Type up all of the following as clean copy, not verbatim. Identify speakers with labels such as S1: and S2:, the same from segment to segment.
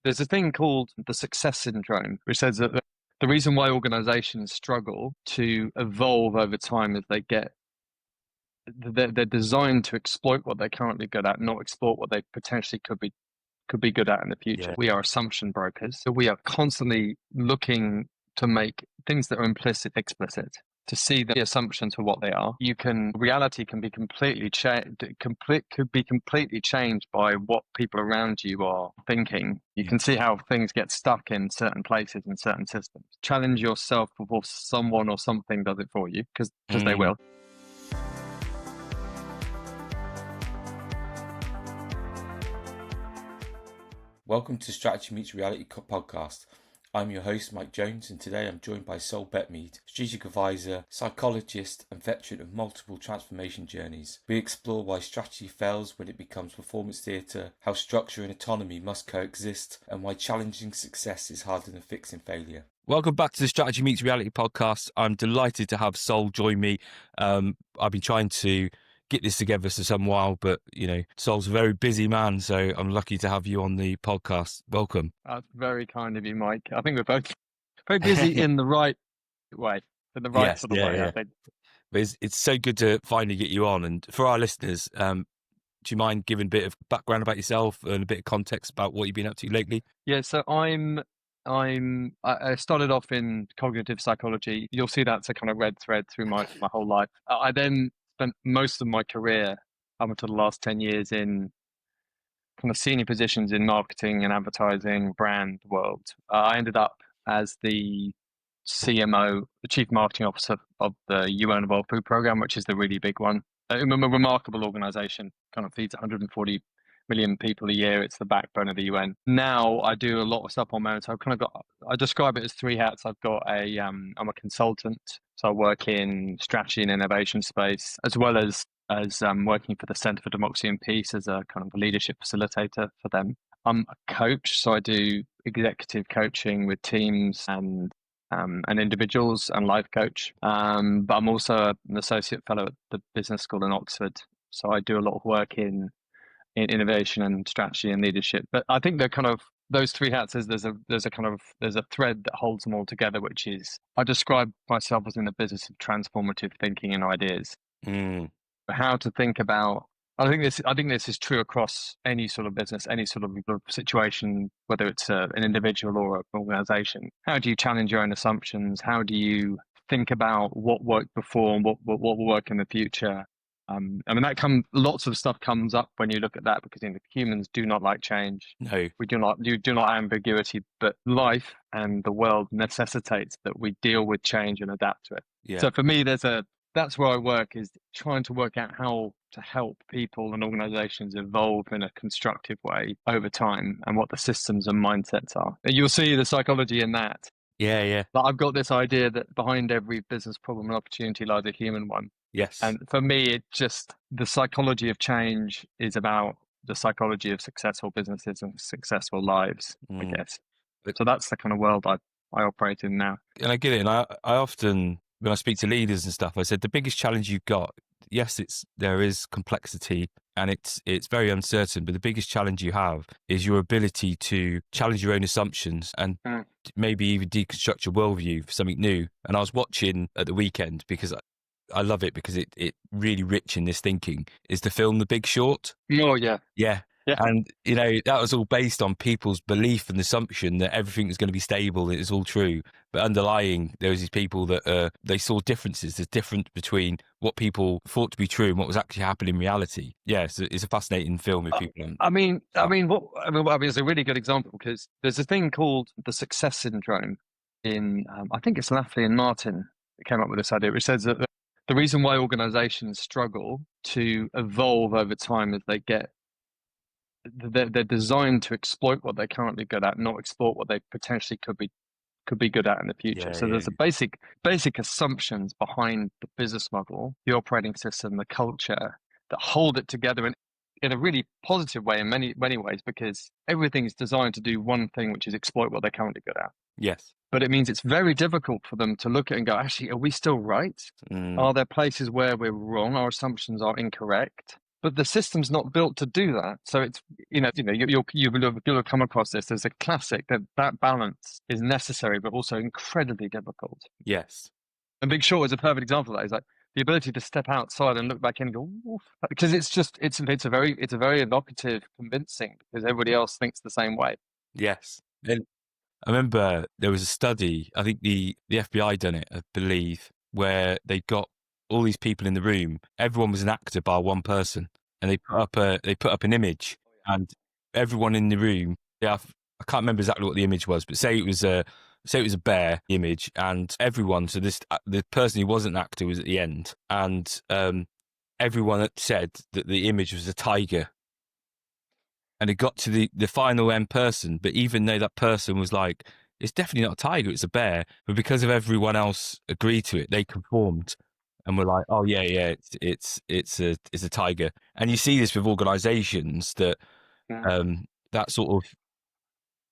S1: There's a thing called the success syndrome, which says that the reason why organizations struggle to evolve over time is they're designed to exploit what they're currently good at, not exploit what they potentially could be good at in the future.
S2: Yeah.
S1: We are assumption brokers, so we are constantly looking to make things that are implicit explicit, to see the assumptions for what they are. Reality can be completely changed by what people around you are thinking. You can see how things get stuck in certain places and certain systems. Challenge yourself before someone or something does it for you, because they will.
S2: Welcome to Strategy Meets Reality podcast. I'm your host, Mike Jones, and today I'm joined by Saul Betmead, strategic advisor, psychologist, and veteran of multiple transformation journeys. We explore why strategy fails when it becomes performance theatre, how structure and autonomy must coexist, and why challenging success is harder than fixing failure. Welcome back to the Strategy Meets Reality podcast. I'm delighted to have Saul join me. I've been trying to get this together for some while, but Saul's a very busy man, so I'm lucky to have you on the podcast. Welcome.
S1: That's very kind of you, Mike. I think we're both very busy in the right way, in the right sort of way.
S2: Yeah.
S1: I think.
S2: But it's so good to finally get you on. And for our listeners, do you mind giving a bit of background about yourself and a bit of context about what you've been up to lately?
S1: Yeah, so I started off in cognitive psychology. You'll see that's a kind of red thread through my whole life. I then spent most of my career up until the last 10 years in kind of senior positions in marketing and advertising brand world. I ended up as the CMO, the Chief Marketing Officer of the UN World Food Programme, which is the really big one. A remarkable organization, kind of feeds 140 million people a year. It's the backbone of the UN. Now I do a lot of stuff on my own. So I describe it as three hats. I'm a consultant. So I work in strategy and innovation space, as well as working for the Centre for Democracy and Peace as a kind of a leadership facilitator for them. I'm a coach, so I do executive coaching with teams and individuals and life coach. But I'm also an associate fellow at the Business School in Oxford. So I do a lot of work in innovation and strategy and leadership. But I think they're kind of those three hats. There's a thread that holds them all together, which is I describe myself as in the business of transformative thinking and ideas. How to think about. I think this is true across any sort of business, any sort of situation, whether it's an individual or an organization. How do you challenge your own assumptions? How do you think about what worked before and what will work in the future? Lots of stuff comes up when you look at that, because humans do not like change.
S2: No,
S1: we do not ambiguity, but life and the world necessitates that we deal with change and adapt to it.
S2: Yeah.
S1: So for me, that's where I work, is trying to work out how to help people and organizations evolve in a constructive way over time, and what the systems and mindsets are. You'll see the psychology in that.
S2: Yeah.
S1: But I've got this idea that behind every business problem and opportunity lies a human one.
S2: Yes.
S1: And for me, the psychology of change is about the psychology of successful businesses and successful lives, I guess. So that's the kind of world I operate in now.
S2: And I get it. And I often, when I speak to leaders and stuff, I said the biggest challenge you've got, yes, there is complexity and it's very uncertain, but the biggest challenge you have is your ability to challenge your own assumptions and maybe even deconstruct your worldview for something new. And I was watching at the weekend, because I love it, because it really rich in this thinking, is the film The Big Short.
S1: Oh, yeah.
S2: Yeah. And, that was all based on people's belief and assumption that everything was going to be stable, it is all true. But underlying, there was these people that they saw differences. There's difference between what people thought to be true and what was actually happening in reality. Yeah, so it's a fascinating film. If people
S1: it's a really good example, because there's a thing called the success syndrome in, I think it's Lafley and Martin that came up with this idea, which says that the reason why organizations struggle to evolve over time is they're designed to exploit what they're currently good at, not exploit what they potentially could be good at in the future. There's a basic assumptions behind the business model, the operating system, the culture, that hold it together in a really positive way in many ways, because everything is designed to do one thing, which is exploit what they're currently good at.
S2: Yes.
S1: But it means it's very difficult for them to look at and go, actually, are we still right? Are there places where we're wrong? Our assumptions are incorrect. but the system's not built to do that. So it's, you'll have come across this as a classic, that balance is necessary, but also incredibly difficult.
S2: Yes.
S1: And Big Short is a perfect example of that. It's like the ability to step outside and look back in and go, "Oof," because it's a very evocative, convincing, because everybody else thinks the same way.
S2: Yes. And I remember there was a study, I think the FBI done it, I believe, where they got all these people in the room. Everyone was an actor bar one person, and they put up an image, and everyone in the room. Yeah, I can't remember exactly what the image was, but say it was a bear image, and everyone. So the person who wasn't an actor was at the end, and everyone had said that the image was a tiger. And it got to the final end person, but even though that person was like, it's definitely not a tiger, it's a bear, but because of everyone else agreed to it, they conformed and were like, oh yeah, it's a tiger. And you see this with organisations that
S1: Yeah.
S2: that sort of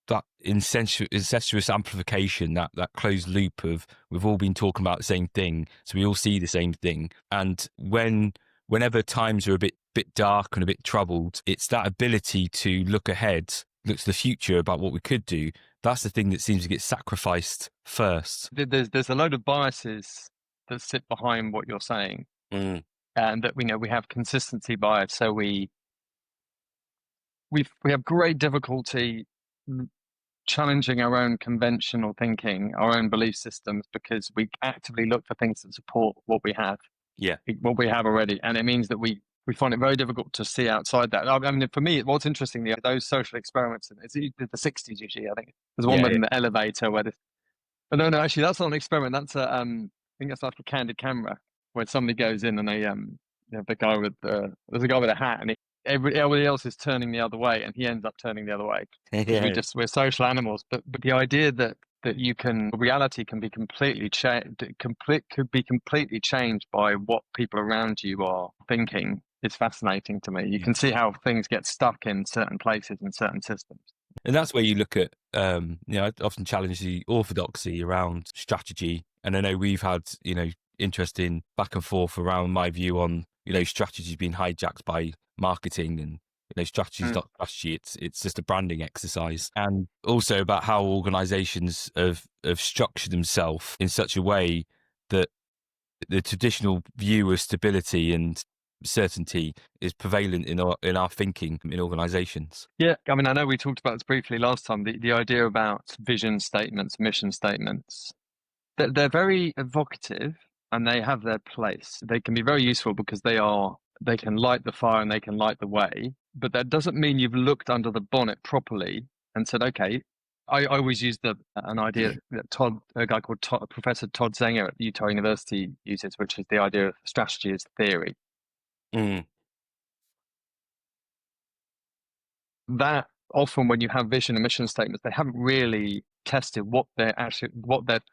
S2: that incestuous amplification, that closed loop of we've all been talking about the same thing, so we all see the same thing. And whenever times are a bit dark and a bit troubled, it's that ability to look ahead, look to the future about what we could do. That's the thing that seems to get sacrificed first.
S1: There's a load of biases that sit behind what you're saying,
S2: Mm.
S1: and that we have consistency bias. So we have great difficulty challenging our own conventional thinking, our own belief systems, because we actively look for things that support what we have.
S2: Yeah.
S1: What we have already, and it means that we find it very difficult to see outside that. I mean, for me, what's interesting, those social experiments, it's the 60s usually. I think there's one
S2: Yeah,
S1: within the elevator where this. But no, actually, that's not an experiment. That's I think that's like a candid camera where somebody goes in and the guy with there's a guy with a hat, and everybody else is turning the other way, and he ends up turning the other way because
S2: yeah.
S1: we're social animals. But the idea that reality can be could be completely changed by what people around you are thinking is fascinating to me. You can see how things get stuck in certain places and certain systems.
S2: And that's where you look at, I often challenge the orthodoxy around strategy. And I know we've had, interesting back and forth around my view on, strategy being hijacked by marketing, and, strategy is not strategy. It's just a branding exercise. And also about how organizations have structured themselves in such a way that the traditional view of stability and certainty is prevalent in our thinking in organizations.
S1: Yeah, I mean, I know we talked about this briefly last time, the idea about vision statements, mission statements. They're very evocative and they have their place. They can be very useful because they can light the fire and they can light the way, but that doesn't mean you've looked under the bonnet properly and said, okay, I always use an idea that a guy called Professor Todd Zenger at Utah University uses, which is the idea of strategy as theory.
S2: Mm.
S1: That often when you have vision and mission statements, they haven't really tested what their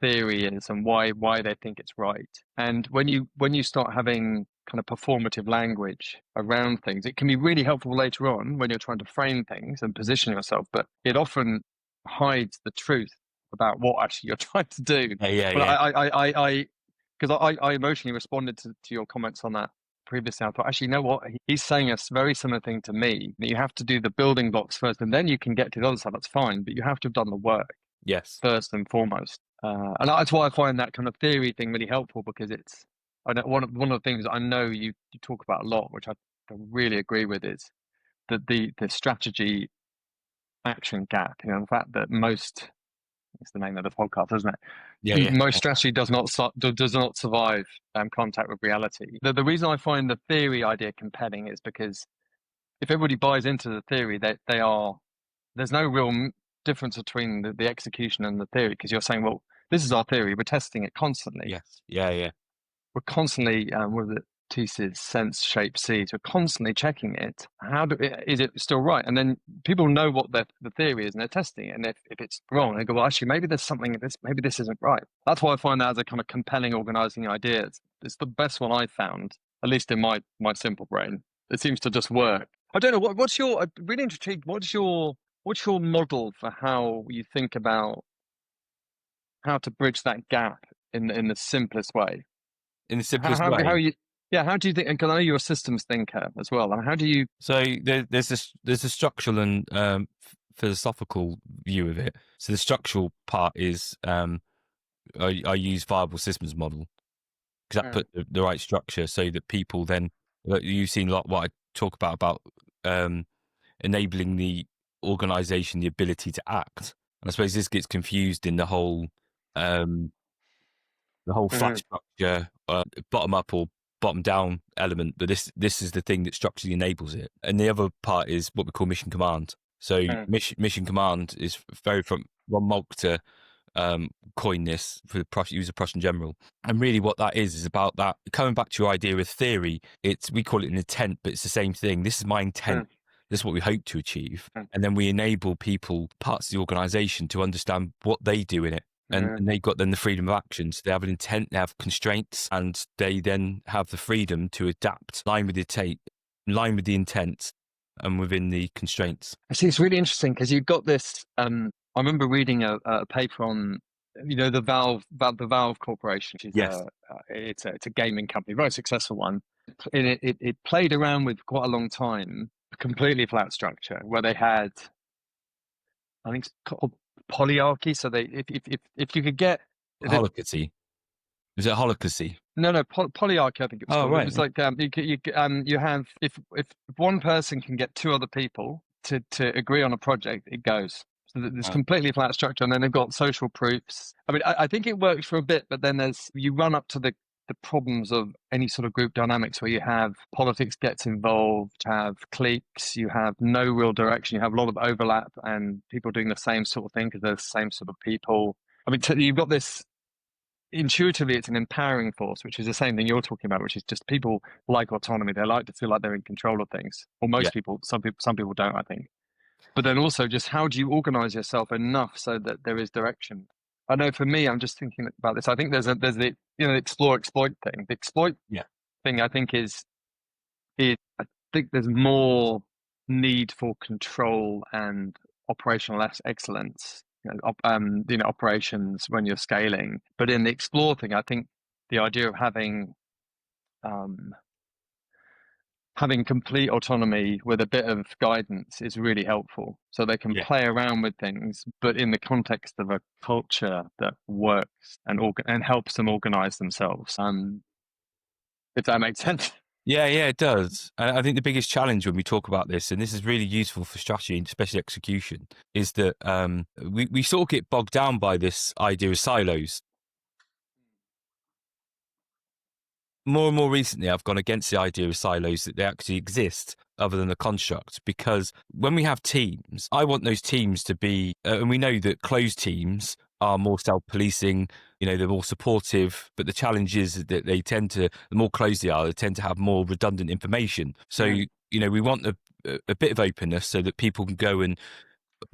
S1: theory is and why they think it's right. And when you start having kind of performative language around things, it can be really helpful later on when you're trying to frame things and position yourself, but it often hides the truth about what actually you're trying to do. But I because I emotionally responded to your comments on that previously. I thought, actually, you know what? He's saying a very similar thing to me. That you have to do the building blocks first, and then you can get to the other side. That's fine, but you have to have done the work first and foremost. And that's why I find that kind of theory thing really helpful, because it's one of the things I know you talk about a lot, which I really agree with, is that the strategy action gap. The fact that it's the name of the podcast, isn't it? Most strategy does not survive contact with reality. The reason I find the theory idea compelling is because if everybody buys into the theory, there's no real difference between the execution and the theory, because you're saying, well, this is our theory, we're testing it constantly. We're constantly with it. Thesis, sense, shape, seeds. We're constantly checking it. Is it still right? And then people know what the theory is, and they're testing it. And if it's wrong, they go, well, actually, maybe there's something in this. Maybe this isn't right. That's why I find that as a kind of compelling organizing idea. It's the best one I've found, at least in my simple brain. It seems to just work. I don't know what's your. I'm really intrigued. What's your model for how you think about how to bridge that gap in the simplest way?
S2: In the simplest way.
S1: How you Yeah, how do you think? And 'cause I know you're a systems thinker as well. And how do you?
S2: So there's a structural and philosophical view of it. So the structural part is I use viable systems model because that
S1: Mm,
S2: put the right structure so that people then, you've seen a lot what I talk about um, enabling the organization the ability to act. And I suppose this gets confused in um, the whole flat
S1: mm,
S2: structure, bottom up or bottom down element, but this is the thing that structurally enables it. And the other part is what we call mission command. So
S1: mm,
S2: mission command is very from Ron Malta coined this for the use of Prussian general. And really what that is about that, coming back to your idea of theory, we call it an intent, but it's the same thing. This is my intent.
S1: mm,
S2: This is what we hope to achieve.
S1: mm,
S2: And then we enable people, parts of the organization, to understand what they do in it. And
S1: mm.
S2: they've got then the freedom of action. So they have an intent, they have constraints, and they then have the freedom to adapt in line with in line with the intent and within the constraints.
S1: I see. It's really interesting because you've got this. I remember reading a paper on, the Valve Corporation, which is
S2: Yes.
S1: it's a gaming company, very successful one. And it played around with quite a long time, a completely flat structure where they had, I think it's called polyarchy. So they, if you could get the,
S2: Holacracy. Is it holacracy?
S1: no, polyarchy, I think it was
S2: Oh,
S1: called. It
S2: right.
S1: was like you have, if one person can get two other people to agree on a project, it goes. So there's completely flat structure, and then they've got social proofs. I mean, I think it works for a bit, but then you run up to the problems of any sort of group dynamics where you have politics gets involved, have cliques, you have no real direction, you have a lot of overlap, and people doing the same sort of thing because they're the same sort of people. I mean, you've got this. Intuitively, it's an empowering force, which is the same thing you're talking about, which is just people like autonomy. They like to feel like they're in control of things. Or
S2: Yeah.
S1: most people, some people don't, I think. But then also, just how do you organize yourself enough so that there is direction? I know for me, I'm just thinking about this. I think there's the explore exploit thing. The exploit
S2: Yeah.
S1: thing, I think I think there's more need for control and operational excellence, operations when you're scaling. But in the explore thing, I think the idea of um, having complete autonomy with a bit of guidance is really helpful. So they can
S2: Yeah.
S1: play around with things, but in the context of a culture that works and helps them organize themselves. If that makes sense.
S2: Yeah, it does. And I think the biggest challenge when we talk about this, and this is really useful for strategy and especially execution, is that we sort of get bogged down by this idea of silos. More and more recently, I've gone against the idea of silos, that they actually exist other than the construct, because when we have teams, I want those teams to be, and we know that closed teams are more self-policing, they're more supportive, but the challenge is that the more closed they are, they tend to have more redundant information. So,
S1: Mm,
S2: we want a bit of openness so that people can go and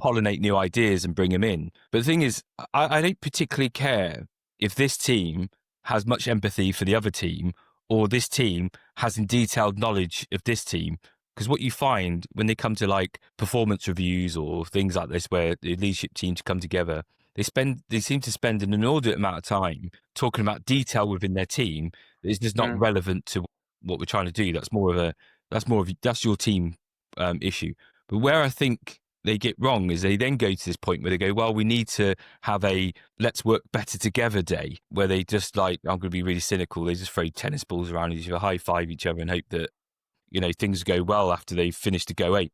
S2: pollinate new ideas and bring them in. But the thing is, I don't particularly care if this team has much empathy for the other team or this team has in detailed knowledge of this team. Because what you find when they come to like performance reviews or things like this, where the leadership teams come together, they seem to spend an inordinate amount of time talking about detail within their team that is just not
S1: mm,
S2: relevant to what we're trying to do. That's your team issue. But where I think they get wrong is they then go to this point where they go, well, we need to have a let's work better together day, where they just like, I'm going to be really cynical, they just throw tennis balls around each other, high five each other and hope that, things go well after they've finished the Go 8.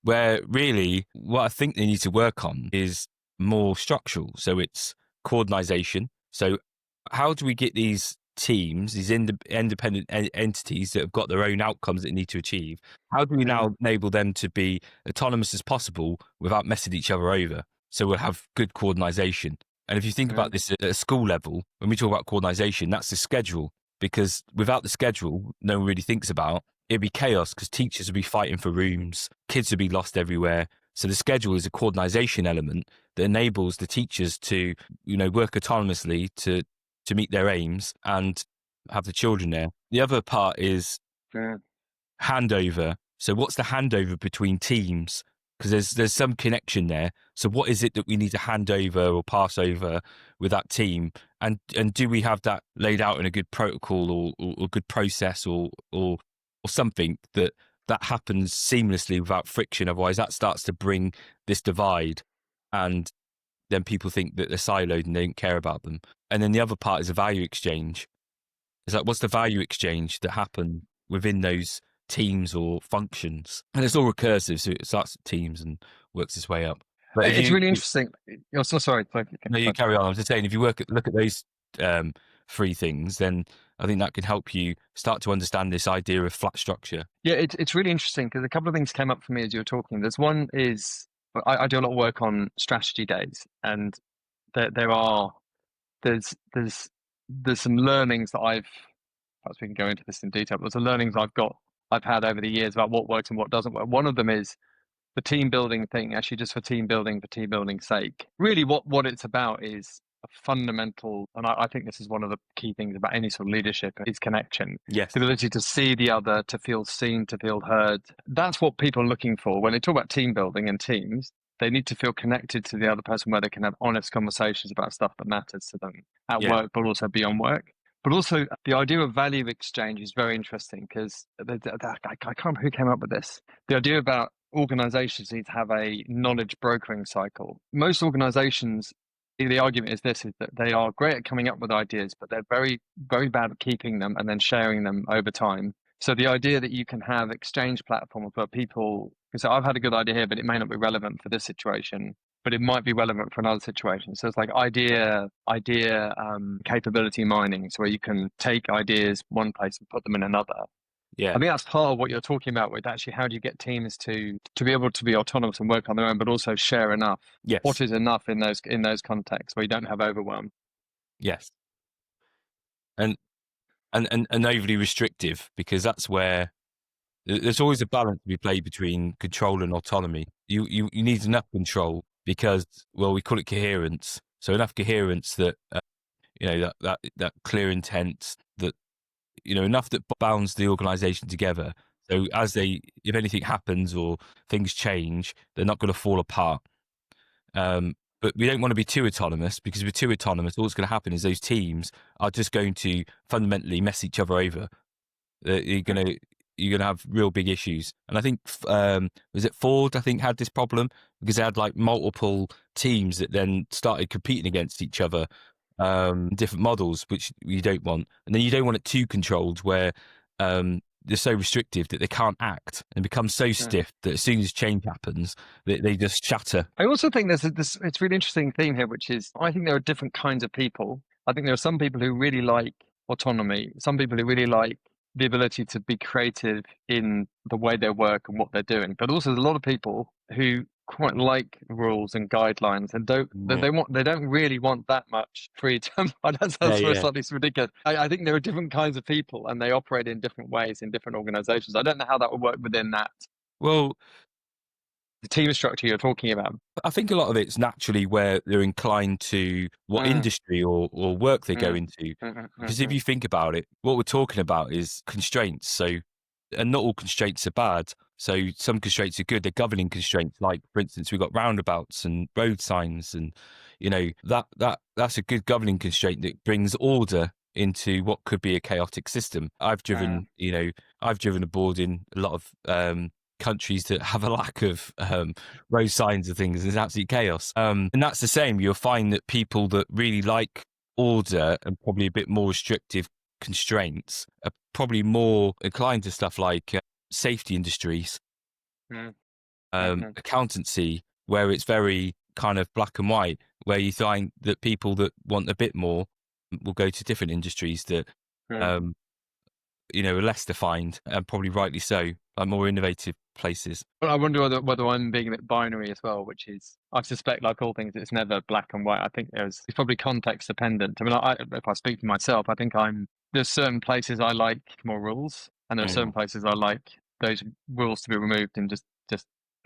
S2: Where really what I think they need to work on is more structural. So it's coordination. So how do we get these teams, these independent entities that have got their own outcomes that they need to achieve? How do we
S1: mm,
S2: now enable them to be autonomous as possible without messing each other over? So we'll have good coordination. And if you think about
S1: mm,
S2: this at a school level, when we talk about coordination, that's the schedule. Because without the schedule, no one really thinks about, it'd be chaos because teachers would be fighting for rooms, kids would be lost everywhere. So the schedule is a coordination element that enables the teachers to, work autonomously to meet their aims and have the children there. The other part is
S1: mm,
S2: handover. So what's the handover between teams? Because there's some connection there. So what is it that we need to hand over or pass over with that team?
S3: And do we have that laid out in a good protocol or good process or something that happens seamlessly without friction? Otherwise, that starts to bring this divide, and then people think that they're siloed and they don't care about them. And then the other part is a value exchange. It's like, what's the value exchange that happen within those teams or functions? And it's all recursive, so it starts at teams and works its way up. But if
S1: It's
S3: you
S1: really interesting. Oh, so sorry.
S3: no, you carry on. I was just saying, if you look at those three things, then I think that can help you start to understand this idea of flat structure.
S1: Yeah, it's really interesting because a couple of things came up for me as you were talking. There's one is I do a lot of work on strategy days, and there's some learnings that perhaps we can go into this in detail, but there's some learnings I've had over the years about what works and what doesn't work. One of them is the team building thing, actually just for team building's sake. Really what it's about is a fundamental, and I think this is one of the key things about any sort of leadership, is connection.
S3: Yes.
S1: The ability to see the other, to feel seen, to feel heard. That's what people are looking for. When they talk about team building and teams, they need to feel connected to the other person where they can have honest conversations about stuff that matters to them at work, but also beyond work. But also the idea of value exchange is very interesting because I can't remember who came up with this. The idea about organizations need to have a knowledge brokering cycle. Most organizations, the argument is that they are great at coming up with ideas, but they're very, very bad at keeping them and then sharing them over time. So the idea that you can have exchange platforms where people can say, I've had a good idea here, but it may not be relevant for this situation, but it might be relevant for another situation. So it's like idea capability mining, so where you can take ideas one place and put them in another.
S3: Yeah.
S1: I think that's part of what you're talking about with actually how do you get teams to be able to be autonomous and work on their own, but also share enough.
S3: Yes.
S1: What is enough in those contexts where you don't have overwhelm?
S3: Yes. And overly restrictive, because that's where there's always a balance to be played between control and autonomy. You need enough control because, well, we call it coherence. So enough coherence that that clear intent, that enough that bounds the organization together. So if anything happens or things change, they're not going to fall apart. But we don't want to be too autonomous, because if we're too autonomous, all that's going to happen is those teams are just going to fundamentally mess each other over. You're going to have real big issues. And I think, was it Ford, I think, had this problem because they had like multiple teams that then started competing against each other, different models, which you don't want. And then you don't want it too controlled where they're so restrictive that they can't act and become so stiff that as soon as change happens, they just shatter.
S1: I also think there's it's really interesting theme here, which is I think there are different kinds of people. I think there are some people who really like autonomy, some people who really like the ability to be creative in the way they work and what they're doing. But also there's a lot of people who quite like rules and guidelines and they don't really want that much freedom. That sounds slightly ridiculous. I think there are different kinds of people and they operate in different ways in different organizations. I don't know how that would work within that.
S3: Well,
S1: the team structure you're talking about.
S3: I think a lot of it's naturally where they're inclined to what industry or work they go into. Because if you think about it, what we're talking about is constraints. So, and not all constraints are bad. So some constraints are good. They're governing constraints. Like, for instance, we've got roundabouts and road signs, and that's a good governing constraint that brings order into what could be a chaotic system. I've driven aboard in a lot of countries that have a lack of road signs and things. There's absolute chaos. And that's the same. You'll find that people that really like order and probably a bit more restrictive constraints are probably more inclined to stuff like safety industries, accountancy, where it's very kind of black and white, where you find that people that want a bit more will go to different industries that are less defined, and probably rightly so, like more innovative places.
S1: Well, I wonder whether I'm being a bit binary as well, which is, I suspect, like all things, it's never black and white. I think it's probably context dependent. I mean, if I speak for myself, I think there's certain places I like more rules, and there's certain places I like those rules to be removed and just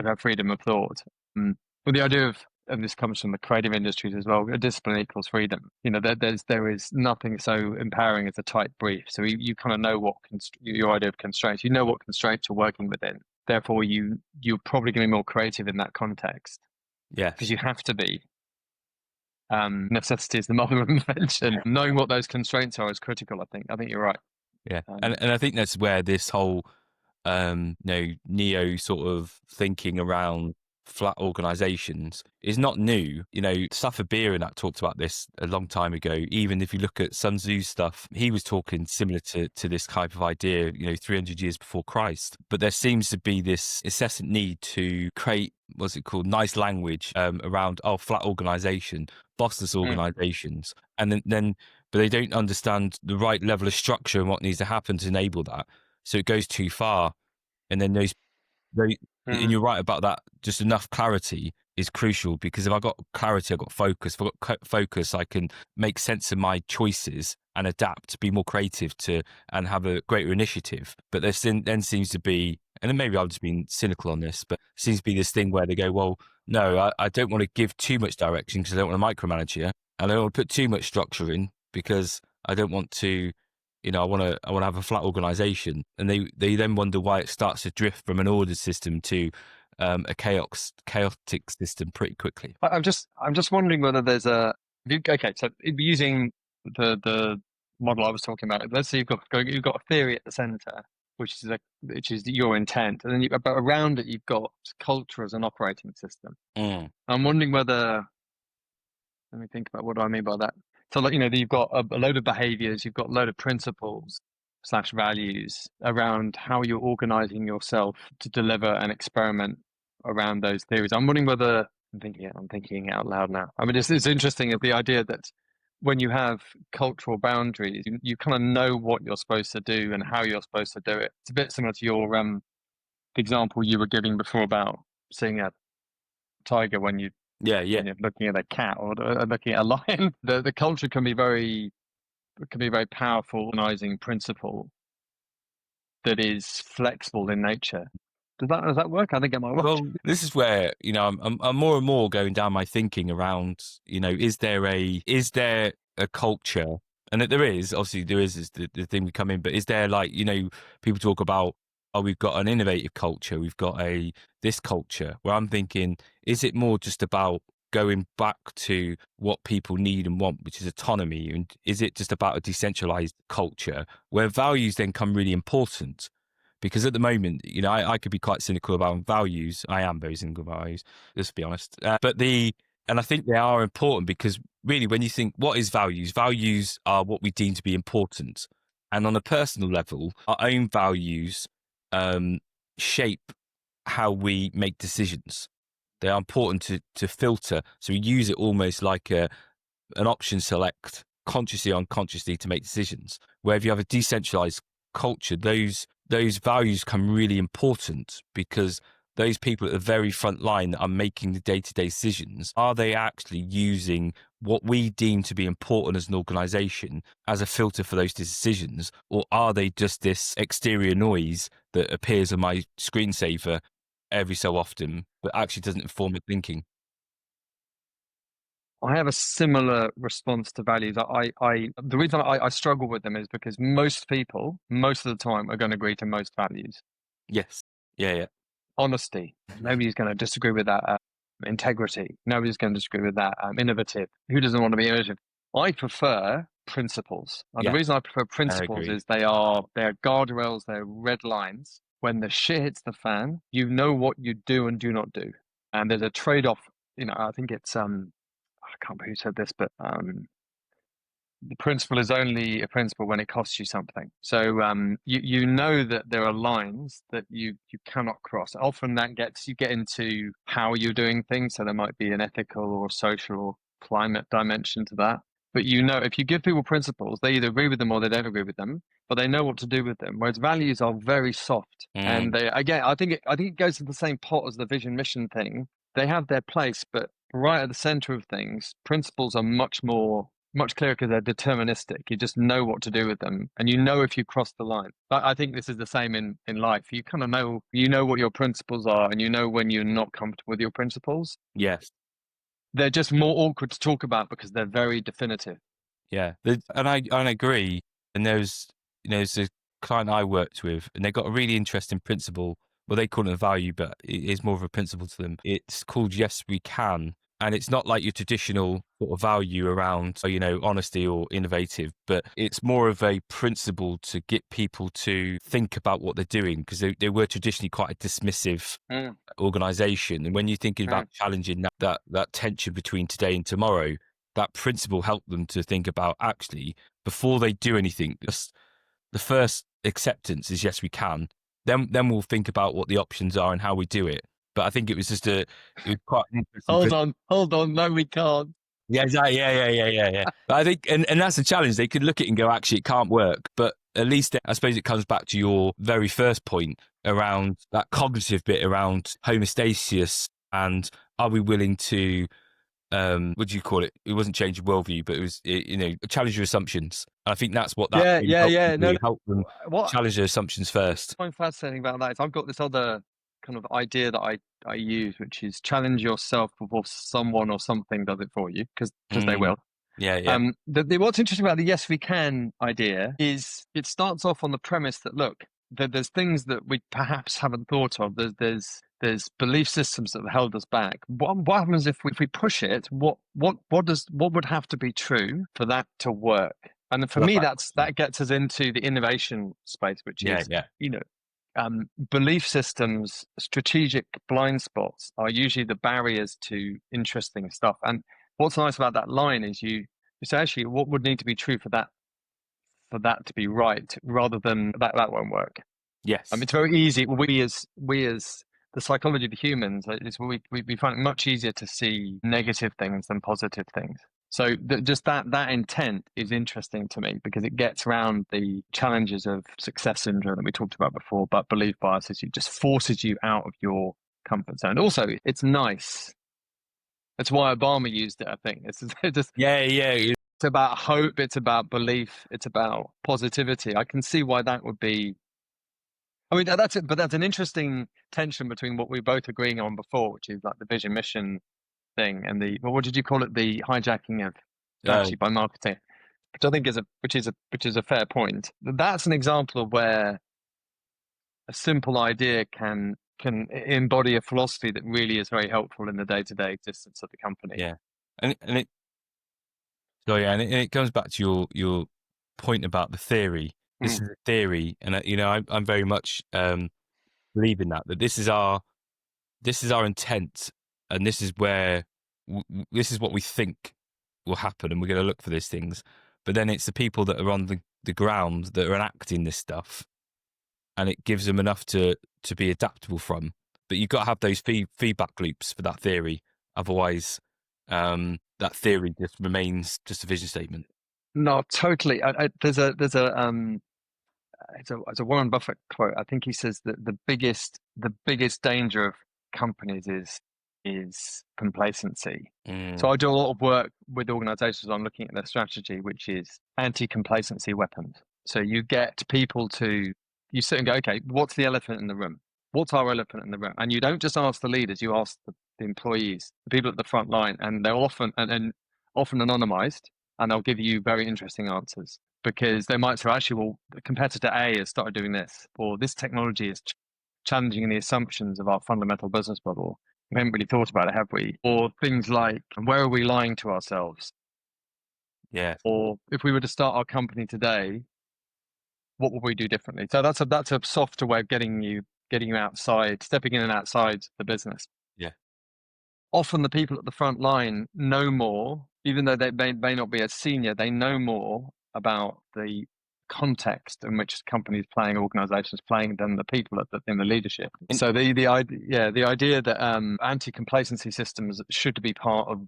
S1: have freedom of thought. But the idea of, and this comes from the creative industries as well, discipline equals freedom. There is nothing so empowering as a tight brief. So you kind of know what your idea of constraints, you know what constraints you're working within. Therefore, you're probably going to be more creative in that context.
S3: Yeah,
S1: because you have to be. necessity is the mother of invention. Knowing what those constraints are is critical. I think you're right.
S3: Yeah, and I think that's where this whole neo sort of thinking around flat organizations is not new. Stafford Beer and that talked about this a long time ago. Even if you look at Sun Tzu's stuff, he was talking similar to this type of idea, 300 years before Christ. But there seems to be this incessant need to create, what's it called, nice language around, flat organization, bossless organizations. And then but they don't understand the right level of structure and what needs to happen to enable that. So it goes too far. And then and you're right about that. Just enough clarity is crucial, because if I've got clarity, I've got focus. If I've got focus, I can make sense of my choices and adapt, be more creative and have a greater initiative. But there then seems to be, and then maybe I've just been cynical on this, but it seems to be this thing where they go, well, no, I don't want to give too much direction because I don't want to micromanage you. And I don't want to put too much structure in because I don't want to, I want to have a flat organization. And they then wonder why it starts to drift from an ordered system to a chaotic system pretty quickly.
S1: I'm just wondering whether there's okay, so using the model I was talking about, let's say you've got a theory at the center, which is your intent, and then but around it you've got culture as an operating system. I'm wondering whether, let me think about what do I mean by that. So, you've got a load of behaviors, you've got a load of principles / values around how you're organizing yourself to deliver and experiment around those theories. I'm wondering whether, I'm thinking out loud now. I mean, it's interesting of the idea that when you have cultural boundaries, you kind of know what you're supposed to do and how you're supposed to do it. It's a bit similar to your example you were giving before about seeing a tiger when you looking at a cat or looking at a lion. The culture can be very powerful organizing principle that is flexible in nature. Does that work? I think it might work.
S3: Well, this is where I'm more and more going down my thinking around. Is there a culture? And that there is, obviously there is the thing we come in. But is there, like, people talk about, we've got an innovative culture, we've got this culture. Where I'm thinking, is it more just about going back to what people need and want, which is autonomy? And is it just about a decentralized culture where values then come really important? Because at the moment, I could be quite cynical about values. I am very cynical about values, let's be honest. And I think they are important, because really, when you think, what is values? Values are what we deem to be important. And on a personal level, our own values shape how we make decisions. They are important to filter. So we use it almost like an option select, consciously or unconsciously, to make decisions. Where if you have a decentralized culture, those values come really important, because those people at the very front line that are making the day-to-day decisions, are they actually using what we deem to be important as an organization as a filter for those decisions? Or are they just this exterior noise that appears on my screensaver every so often, but actually doesn't inform my thinking?
S1: I have a similar response to values. The reason I struggle with them is because most people, most of the time, are going to agree to most values.
S3: Yes. Yeah.
S1: Honesty. Nobody's going to disagree with that. Integrity. Nobody's going to disagree with that. Innovative. Who doesn't want to be innovative? I prefer principles. And the reason I prefer principles is they are guardrails, they're red lines. When the shit hits the fan, you know what you do and do not do. And there's a trade-off. I think it's I can't remember who said this, but the principle is only a principle when it costs you something. So you know that there are lines that you cannot cross. Often you get into how you're doing things. So there might be an ethical or social or climate dimension to that. But if you give people principles, they either agree with them or they don't agree with them, but they know what to do with them. Whereas values are very soft. And I think it goes to the same pot as the vision mission thing. They have their place, but right at the center of things, principles are much clearer because they're deterministic. You just know what to do with them, and if you cross the line. I think this is the same in life. You kind of know what your principles are, and when you're not comfortable with your principles.
S3: Yes.
S1: They're just more awkward to talk about because they're very definitive.
S3: Yeah, and I agree. And there's a client I worked with, and they got a really interesting principle. Well, they call it a value, but it is more of a principle to them. It's called Yes, We Can. And it's not like your traditional sort of value around, honesty or innovative, but it's more of a principle to get people to think about what they're doing, because they were traditionally quite a dismissive organization. And when you're thinking about challenging that tension between today and tomorrow, that principle helped them to think about, actually, before they do anything, just the first acceptance is, yes, we can. Then we'll think about what the options are and how we do it. But I think it was quite interesting.
S1: Hold on, no, we can't.
S3: Yeah, exactly. Yeah. But I think, and that's the challenge. They could look at it and go, actually, it can't work. But at least, I suppose it comes back to your very first point around that cognitive bit around homeostasis, and are we willing to, what do you call it? It wasn't change your worldview, but it was, challenge your assumptions. And I think that's what that help them challenge their assumptions first.
S1: What's fascinating about that is I've got this other kind of idea that I use, which is challenge yourself before someone or something does it for you, because they will.
S3: Yeah.
S1: What's interesting about the yes we can idea is it starts off on the premise that, look, there's things that we perhaps haven't thought of. There's belief systems that have held us back. What happens if we push it? What would have to be true for that to work? And for me, that gets us into the innovation space, which is belief systems, strategic blind spots are usually the barriers to interesting stuff. And what's nice about that line is you say, actually, what would need to be true for that to be right, rather than that won't work.
S3: Yes.
S1: I mean, it's very easy. We as the psychology of the humans, we find it much easier to see negative things than positive things. So just that intent is interesting to me, because it gets around the challenges of success syndrome that we talked about before. But belief biases, it just forces you out of your comfort zone. Also, it's nice. That's why Obama used it, I think. It's just It's about hope. It's about belief. It's about positivity. I can see why that would be. I mean, that's it. But that's an interesting tension between what we were both agreeing on before, which is like the vision mission thing, and what did you call it? The hijacking of strategy by marketing, which I think is a fair point. That's an example of where a simple idea can embody a philosophy that really is very helpful in the day-to-day existence of the company.
S3: Yeah, and it comes back to your point about the theory. This is a theory, and I'm very much believe in that this is our intent, and this is where this is what we think will happen, and we're going to look for these things. But then it's the people that are on the ground that are enacting this stuff, and it gives them enough to be adaptable from. But you've got to have those feedback loops for that theory, otherwise that theory just remains just a vision statement.
S1: No, totally. There's a Warren Buffett quote. I think he says that the biggest danger of companies is complacency. So I do a lot of work with organizations on looking at their strategy, which is anti-complacency weapons. So you get people you sit and go, okay, what's the elephant in the room? What's our elephant in the room? And you don't just ask the leaders, you ask the employees, the people at the front line, and they're often anonymized, and they'll give you very interesting answers, because they might say, actually, well, the competitor A has started doing this, or this technology is challenging the assumptions of our fundamental business model. We haven't really thought about it, have we? Or things like, where are we lying to ourselves?
S3: Yeah.
S1: Or if we were to start our company today, what would we do differently? So that's a softer way of getting you outside, stepping in and outside the business.
S3: Yeah.
S1: Often the people at the front line know more, even though they may not be as senior, they know more about the context in which companies playing, organizations playing, than the people in the leadership. So the idea that anti-complacency systems should be part of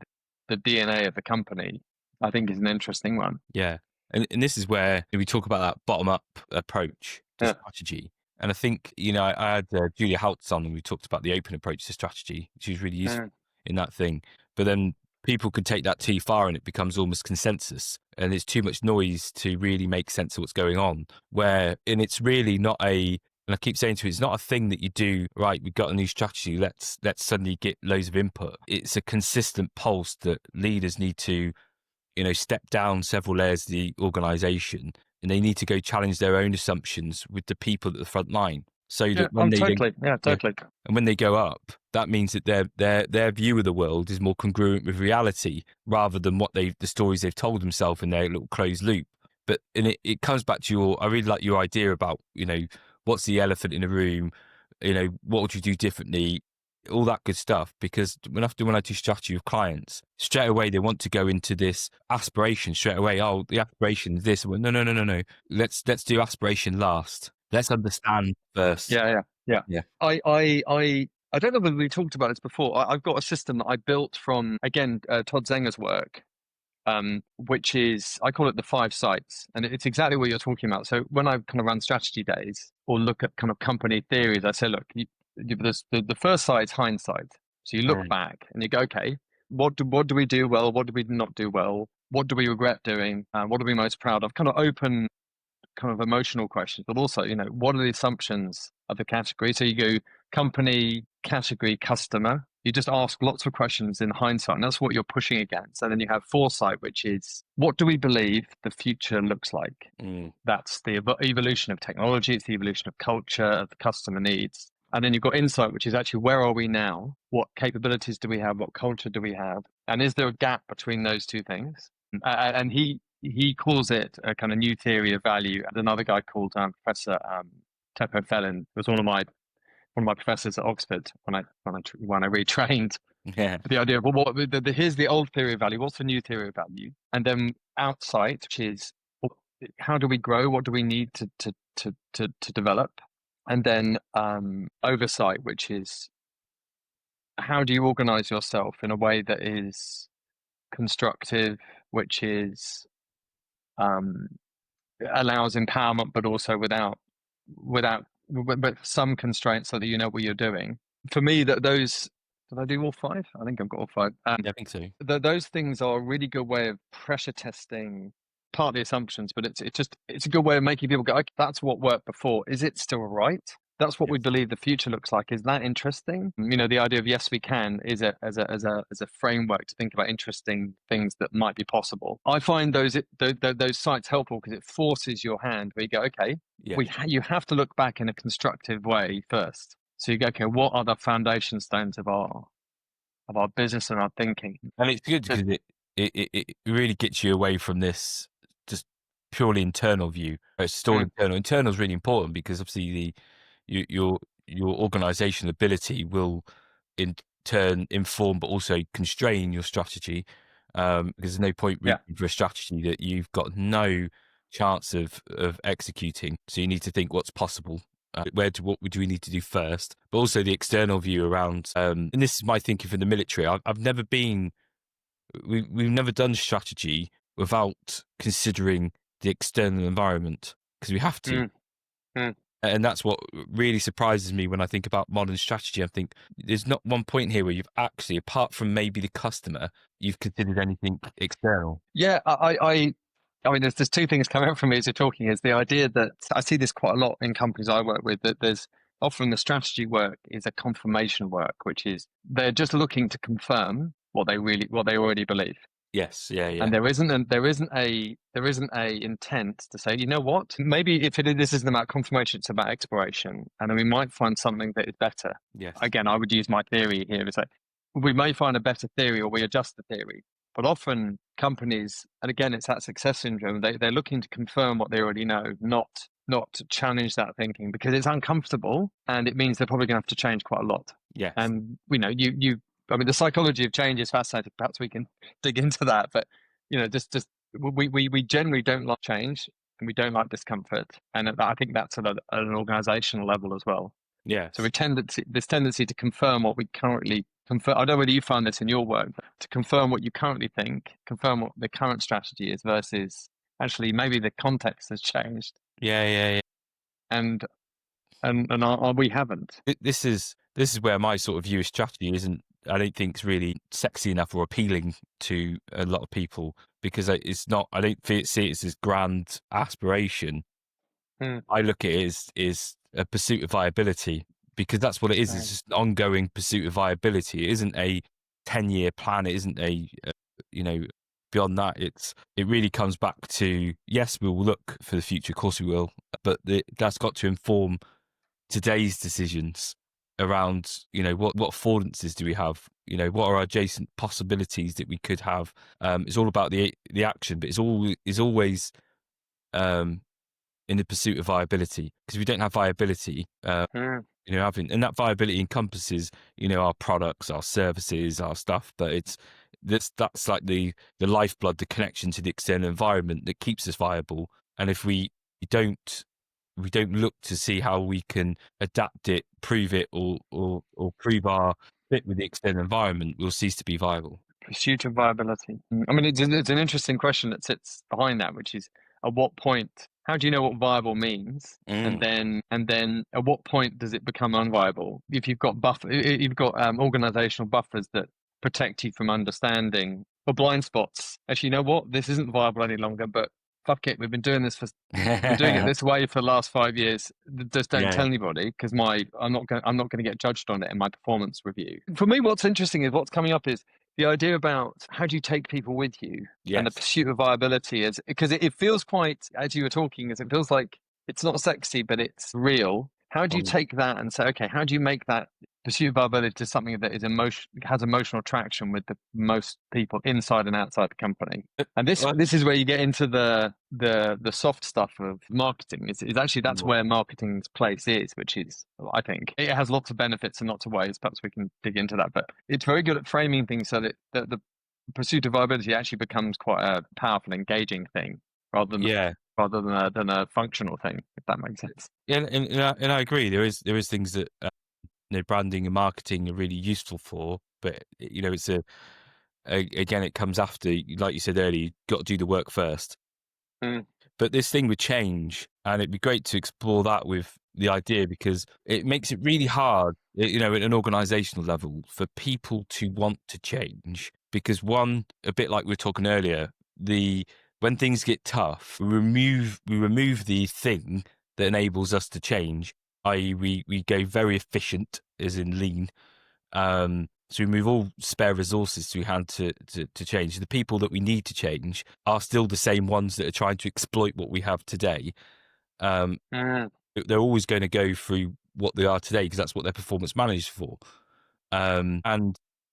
S1: the DNA of the company, I think, is an interesting one.
S3: Yeah. And this is where we talk about that bottom-up approach to strategy. And I think, I had Julia Haltz on, and we talked about the open approach to strategy, which is really useful in that thing. But then people could take that too far, and it becomes almost consensus, and there's too much noise to really make sense of what's going on. And it's really not and I keep saying to it, it's not a thing that you do, right, we've got a new strategy, let's suddenly get loads of input. It's a consistent pulse that leaders need to, step down several layers of the organization, and they need to go challenge their own assumptions with the people at the front line. so
S1: Yeah,
S3: that when they
S1: totally. Yeah, totally.
S3: and when they go up, that means that their view of the world is more congruent with reality rather than the stories they've told themselves in their little closed loop. But it comes back to I really like your idea about, what's the elephant in the room, what would you do differently, all that good stuff. Because when I do strategy with clients, straight away they want to go into this aspiration straight away. Oh, the aspiration is this. Well, no. Let's do aspiration last. Let's understand first.
S1: Yeah.
S3: Yeah.
S1: I don't know whether we talked about this before. I've got a system that I built from, again, Todd Zenger's work, which is, I call it the 5 sites. And it's exactly what you're talking about. So when I kind of run strategy days or look at kind of company theories, I say, look, the first site is hindsight. So you look back and you go, okay, what do we do well? What do we not do well? What do we regret doing? What are we most proud of? Kind of open, kind of emotional questions, but also, what are the assumptions of the category? So you go company, category, customer. You just ask lots of questions in hindsight, and that's what you're pushing against. And then you have foresight, which is, what do we believe the future looks like? That's the evolution of technology. It's the evolution of culture, of the customer needs. And then you've got insight, which is actually, where are we now? What capabilities do we have? What culture do we have? And is there a gap between those two things? And he calls it a kind of new theory of value. And another guy called Professor Teppo Fellin was one of my professors at Oxford when I retrained.
S3: Yeah.
S1: The idea of, well, here's the old theory of value. What's the new theory of value? And then outside, which is, well, how do we grow? What do we need to develop? And then oversight, which is, how do you organize yourself in a way that is constructive, which is allows empowerment, but also with some constraints so that you know what you're doing. For me, did I do all 5? I think I've got all 5.
S3: I think so.
S1: Those things are a really good way of pressure testing partly assumptions, but it's a good way of making people go, okay, that's what worked before. Is it still right? That's what we believe the future looks like. Is that interesting? The idea of yes, we can is as a framework to think about interesting things that might be possible. I find those sites helpful because it forces your hand where you go, okay, you have to look back in a constructive way first. So you go, okay, what are the foundation stones of our business and our thinking?
S3: And it's good because it really gets you away from this just purely internal view. It's still internal. Internal is really important because obviously your organizational ability will in turn inform but also constrain your strategy, because there's no point reaching for a strategy that you've got no chance of executing. So you need to think what's possible. What do we need to do first? But also the external view around, and this is my thinking for the military. I've never been, we've never done strategy without considering the external environment because we have to. And that's what really surprises me when I think about modern strategy. I think there's not one point here where you've actually, apart from maybe the customer, you've considered anything external.
S1: Yeah, I mean, there's 2 things coming up from me as you're talking. Is the idea that I see this quite a lot in companies I work with, that there's often the strategy work is a confirmation work, which is they're just looking to confirm what they already believe.
S3: Yes, yeah.
S1: And there isn't a intent to say, you know what, maybe this isn't about confirmation, it's about exploration, and then we might find something that is better.
S3: Yes.
S1: Again, I would use my theory here to say we may find a better theory or we adjust the theory. But often companies, and again, it's that success syndrome, they're looking to confirm what they already know, not to challenge that thinking, because it's uncomfortable and it means they're probably going to have to change quite a lot.
S3: Yes.
S1: And I mean, the psychology of change is fascinating. Perhaps we can dig into that. But just we generally don't like change and we don't like discomfort, and I think that's at an organizational level as well.
S3: Yeah.
S1: So this tendency to confirm what we currently confirm. I don't know whether you find this in your work, but to confirm what you currently think, confirm what the current strategy is, versus actually maybe the context has changed.
S3: Yeah.
S1: And we haven't.
S3: This is where my sort of view of strategy isn't, I don't think it's really sexy enough or appealing to a lot of people, because it's not, I don't see it as this grand aspiration. I look at it as a pursuit of viability, because that's what it is. It's just an ongoing pursuit of viability. It isn't a 10-year plan. It isn't beyond that. It really comes back to, yes, we will look for the future. Of course we will. But that's got to inform today's decisions around, what affordances do we have? What are our adjacent possibilities that we could have? It's all about the action, but it's always in the pursuit of viability, because if we don't have viability, and that viability encompasses, our products, our services, our stuff, but that's like the lifeblood, the connection to the external environment that keeps us viable. And if we don't look to see how we can adapt it, prove it, or prove our fit with the external environment, we'll cease to be viable.
S1: Pursuit of viability. I mean, it's an interesting question that sits behind that, which is, at what point, how do you know what viable means? And then at what point does it become unviable? If you've got organizational buffers that protect you from understanding, or blind spots. Actually, you know what? This isn't viable any longer, but fuck it, we've been doing it this way for the last 5 years. Just don't tell anybody, because I'm not going to get judged on it in my performance review. For me, what's interesting is what's coming up is the idea about how do you take people with you, and the pursuit of viability is, because it feels quite, as you were talking, it feels like it's not sexy, but it's real. How do you take that and say, okay, how do you make that pursuit of viability to something that is has emotional traction with the most people inside and outside the company? And this is where you get into the soft stuff of marketing. Is actually that's where marketing's place is, which is, I think, it has lots of benefits and lots of ways. Perhaps we can dig into that, but it's very good at framing things so that the pursuit of viability actually becomes quite a powerful, engaging thing, rather than a functional thing, if that makes sense.
S3: Yeah, and I agree. There is things that branding and marketing are really useful for, but it's again, it comes after, like you said earlier, you've got to do the work first. But this thing with change, and it'd be great to explore that with the idea, because it makes it really hard, at an organizational level, for people to want to change. Because one, a bit like we were talking earlier, when things get tough, we remove the thing that enables us to change, i.e. we go very efficient, as in lean. So we move all spare resources to hand to change. The people that we need to change are still the same ones that are trying to exploit what we have today. They're always going to go through what they are today, because that's what their performance managed for. And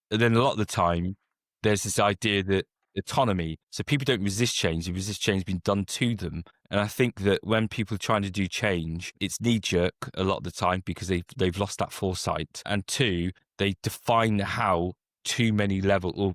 S3: then a lot of the time, there's this idea that autonomy. So people don't resist change; they resist change being done to them. And I think that when people are trying to do change, it's knee jerk a lot of the time, because they've lost that foresight. And two, they define how too many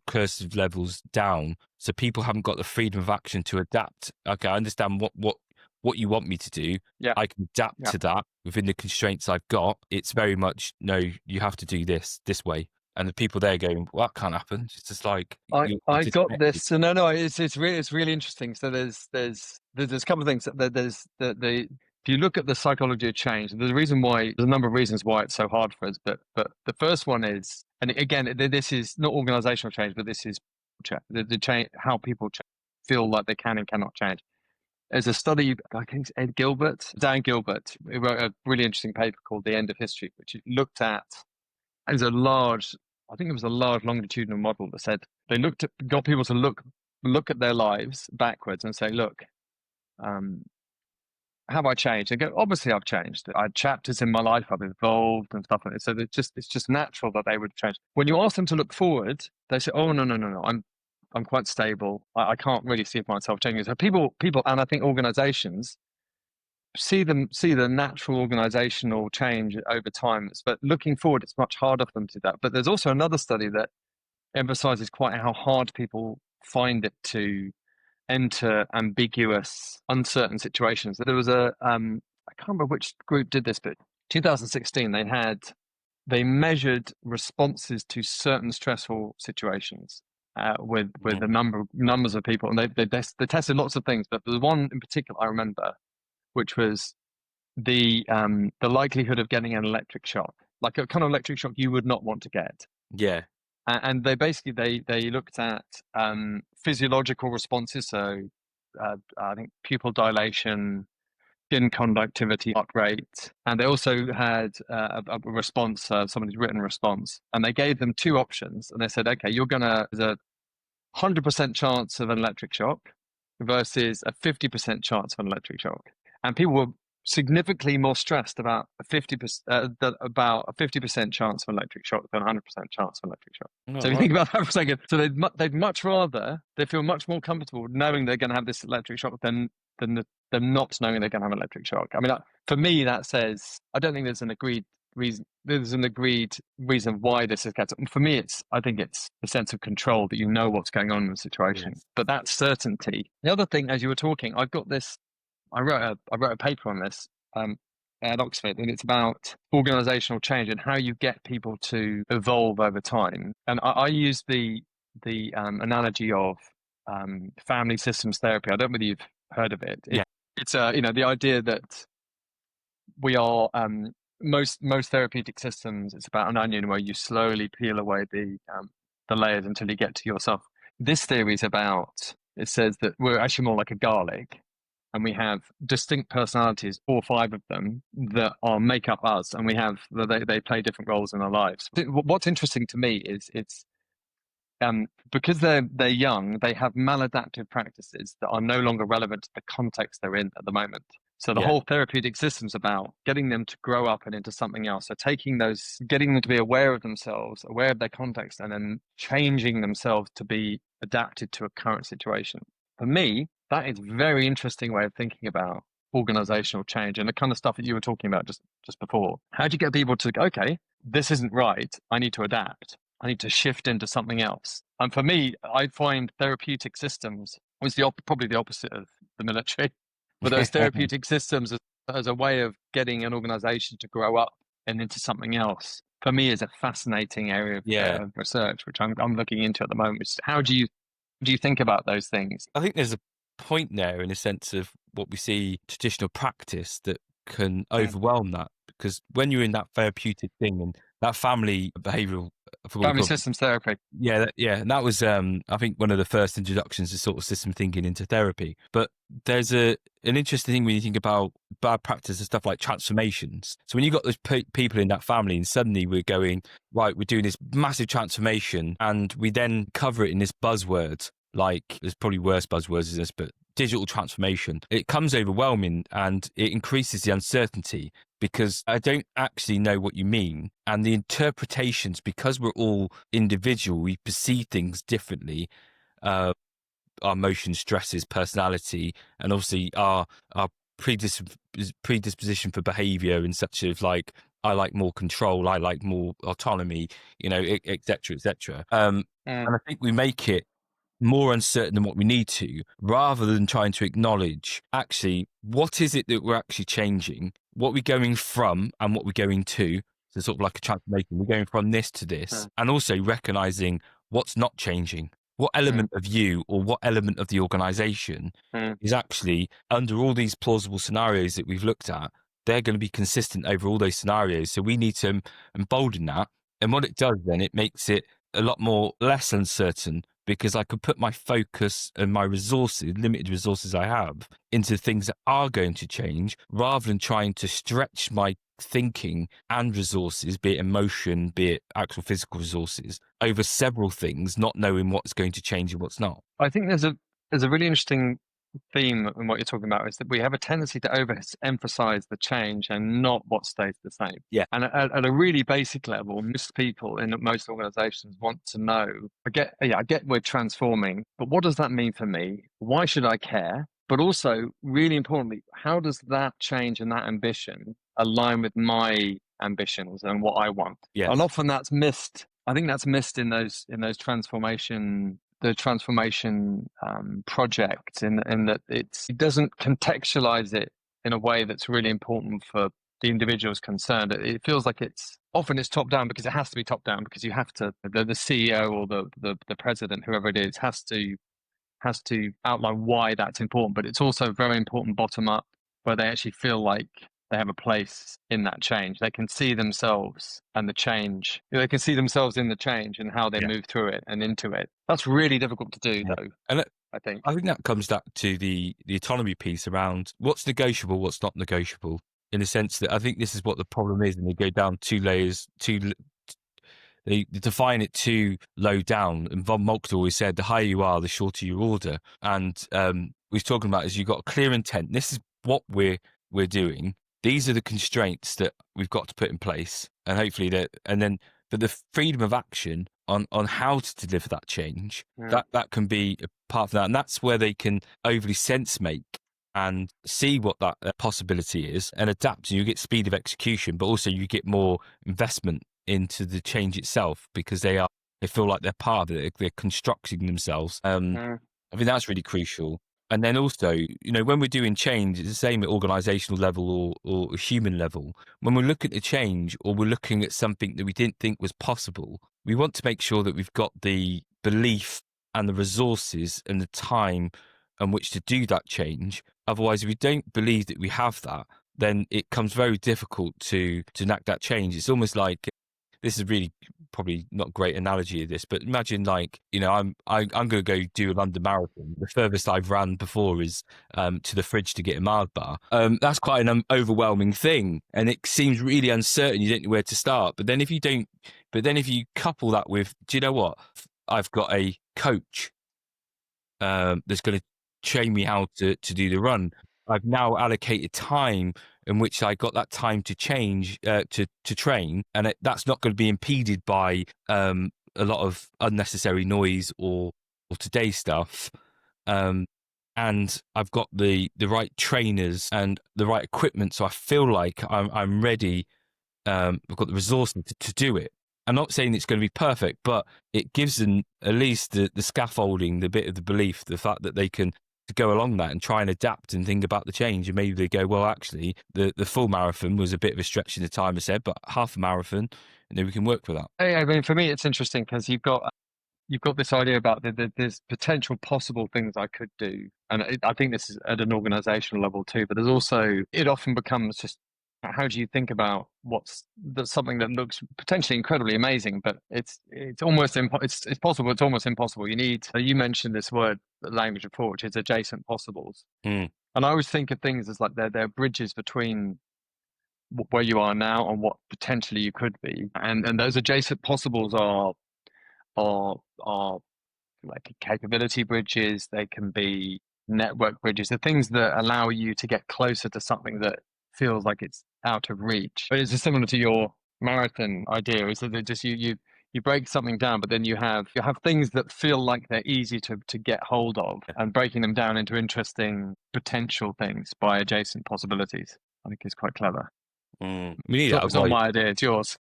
S3: cursive levels down, so people haven't got the freedom of action to adapt. Okay, I understand what you want me to do. I can adapt to that within the constraints I've got. It's very much, no, you have to do this way. And the people there going, well, that can't happen. It's just like,
S1: I got this. So no, it's really interesting. So there's a couple of things. There's if you look at the psychology of change, there's a number of reasons why it's so hard for us. But the first one is, and again, this is not organizational change, but this is the change, how people feel like they can and cannot change. There's a study, I think it's Dan Gilbert, who wrote a really interesting paper called The End of History, which looked at, it was a large longitudinal model that said they got people to look at their lives backwards and say, look, have I changed? They go, obviously I've changed. I had chapters in my life, I've evolved and stuff like that. So it's just natural that they would change. When you ask them to look forward, they say, oh, no, I'm quite stable. I can't really see myself changing. So people, and I think organizations see the natural organizational change over time. But looking forward, it's much harder for them to do that. But there's also another study that emphasizes quite how hard people find it to enter ambiguous, uncertain situations. There was I can't remember which group did this, but 2016 they measured responses to certain stressful situations with the numbers of people, and they tested lots of things, but there's one in particular I remember, which was the likelihood of getting an electric shock, like a kind of electric shock you would not want to get.
S3: Yeah.
S1: And they basically they looked at physiological responses, so I think pupil dilation, skin conductivity, heart rate, and they also had a response, somebody's written response, and they gave them two options, and they said, okay, there's a 100% chance of an electric shock versus a 50% chance of an electric shock, and people were significantly more stressed about a 50% chance of electric shock than 100% chance of electric shock. So if you think about that for a second, so they'd much rather, they feel much more comfortable knowing they're going to have this electric shock than them not knowing they're going to have an electric shock. I mean, for me, that says, I don't think there's an agreed reason. There's an agreed reason why this is getting. For me, I think it's the sense of control that you know what's going on in the situation.
S2: Yes.
S1: But that certainty. The other thing, as you were talking, I've got this. I wrote a paper on this at Oxford, and it's about organizational change and how you get people to evolve over time. And I use the analogy of family systems therapy. I don't know whether you've heard of it. It's the idea that we are most therapeutic systems. It's about an onion where you slowly peel away the layers until you get to yourself. This theory is about. It says that we're actually more like a garlic. And we have distinct personalities, 4 or 5 of them, that make up us, and they play different roles in our lives. What's interesting to me is it's because they're young, they have maladaptive practices that are no longer relevant to the context they're in at the moment. So the whole therapeutic system's about getting them to grow up and into something else. So getting them to be aware of themselves, aware of their context, and then changing themselves to be adapted to a current situation. For me, that is a very interesting way of thinking about organizational change and the kind of stuff that you were talking about just before. How do you get people to go, okay, this isn't right. I need to adapt. I need to shift into something else. And for me, I find therapeutic systems was probably the opposite of the military, but those therapeutic systems as a way of getting an organization to grow up and into something else, for me, is a fascinating area of research, which I'm looking into at the moment. How do you think about those things?
S3: I think there's a point there in a sense of what we see traditional practice that can overwhelm that, because when you're in that therapeutic thing and that family
S1: systems therapy,
S3: and that was I think one of the first introductions to sort of system thinking into therapy. But there's an interesting thing when you think about bad practice and stuff like transformations. So when you got those people in that family and suddenly we're going, right, we're doing this massive transformation, and we then cover it in this buzzword, like there's probably worse buzzwords than this, but digital transformation. It comes overwhelming and it increases the uncertainty because I don't actually know what you mean. And the interpretations, because we're all individual, we perceive things differently. Our emotions, stresses, personality, and obviously our predisposition for behavior and such of like, I like more control, I like more autonomy, et cetera, et cetera. And I think we make it more uncertain than what we need to, rather than trying to acknowledge actually what is it that we're actually changing, what we're going from and what we're going to. So sort of like a transformation, we're going from this to this, and also recognizing what's not changing. What element of you or what element of the organization is actually under all these plausible scenarios that we've looked at, they're going to be consistent over all those scenarios. So we need to embolden that. And what it does then, it makes it a lot more less uncertain, because I could put my focus and my resources, limited resources I have, into things that are going to change, rather than trying to stretch my thinking and resources, be it emotion, be it actual physical resources, over several things, not knowing what's going to change and what's not.
S1: I think there's a really interesting theme in what you're talking about, is that we have a tendency to overemphasize the change and not what stays the same.
S3: Yeah.
S1: And at a really basic level, most people in most organizations want to know, I get we're transforming, but what does that mean for me? Why should I care? But also, really importantly, how does that change and that ambition align with my ambitions and what I want?
S3: Yes.
S1: And often that's missed. I think that's missed in those transformation project, in that it doesn't contextualize it in a way that's really important for the individuals concerned. It feels like it's top down because it has to be top down, because you have to, the CEO or the president, whoever it is, has to outline why that's important. But it's also very important bottom up, where they actually feel like they have a place in that change. They can see themselves and the change. They can see themselves in the change and how they move through it and into it. That's really difficult to do, though.
S3: And
S1: I think
S3: that comes back to the autonomy piece around what's negotiable, what's not negotiable, in the sense that I think this is what the problem is, and they go down 2 layers, they define it too low down. And Von Moltke always said, the higher you are, the shorter your order. And we're talking about is you've got a clear intent. This is what we're we're doing. These are the constraints that we've got to put in place, and hopefully but the freedom of action on how to deliver that change, that can be a part of that, and that's where they can overly sense make and see what that possibility is and adapt. And you get speed of execution, but also you get more investment into the change itself because they feel like they're part of it. They're constructing themselves. I think that's really crucial. And then also, when we're doing change, it's the same at organizational level or human level. When we're looking at change or we're looking at something that we didn't think was possible, we want to make sure that we've got the belief and the resources and the time on which to do that change. Otherwise, if we don't believe that we have that, then it becomes very difficult to enact that change. It's almost like, this is really probably not a great analogy of this, but imagine I'm going to go do a London Marathon. The furthest I've ran before is to the fridge to get a Mars bar. That's quite an overwhelming thing, and it seems really uncertain. You don't know where to start. But then if you couple that with, do you know what? I've got a coach that's going to train me how to do the run. I've now allocated time in which I got that time to change, to train, and that's not going to be impeded by a lot of unnecessary noise or today's stuff. And I've got the right trainers and the right equipment, so I feel like I'm ready. I've got the resources to do it. I'm not saying it's going to be perfect, but it gives them at least the scaffolding, the bit of the belief, the fact that they can go along that and try and adapt and think about the change. And maybe they go, well, actually, the full marathon was a bit of a stretch in the time I said, but half a marathon, and then we can work with that.
S1: I mean, for me, it's interesting because you've got this idea about there's potential possible things I could do, and I think this is at an organizational level too. But there's also, it often becomes just, how do you think about that's something that looks potentially incredibly amazing, but it's almost it's possible. It's almost impossible. You mentioned this word language before, which is adjacent possibles, and I always think of things as like they're bridges between where you are now and what potentially you could be, and those adjacent possibles are like capability bridges. They can be network bridges. The things that allow you to get closer to something that feels like it's out of reach. But it's similar to your marathon idea, is that just you break something down, but then you have things that feel like they're easy to get hold of, and breaking them down into interesting potential things by adjacent possibilities, I think is quite clever.
S3: We need
S1: It's not my idea, it's yours.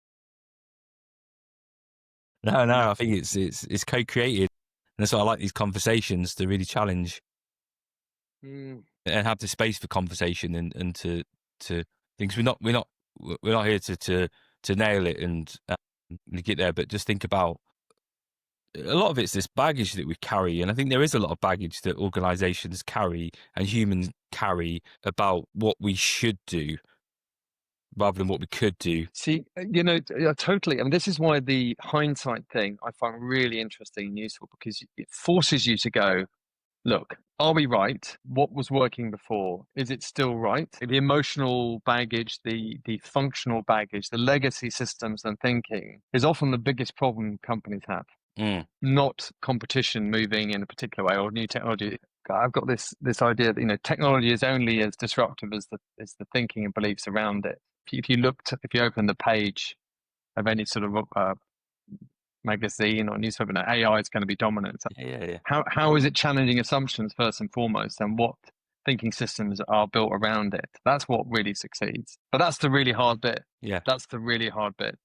S3: No, I think it's co-created. And that's why I like these conversations, to really challenge and have the space for conversation and to things. We're not here to nail it and get there, but just think about, a lot of it's this baggage that we carry, and I think there is a lot of baggage that organizations carry and humans carry about what we should do rather than what we could do.
S1: See, totally. I mean, this is why the hindsight thing I find really interesting and useful, because it forces you to go, look, are we right? What was working before? Is it still right? The emotional baggage, the functional baggage, the legacy systems and thinking is often the biggest problem companies have. Not competition moving in a particular way or new technology. I've got this idea that technology is only as disruptive as the thinking and beliefs around it. If you open the page of any sort of magazine or newspaper, AI is going to be dominant.
S3: Yeah.
S1: How is it challenging assumptions first and foremost, and what thinking systems are built around it? That's what really succeeds. But that's the really hard bit.
S3: Yeah,
S1: that's the really hard bit.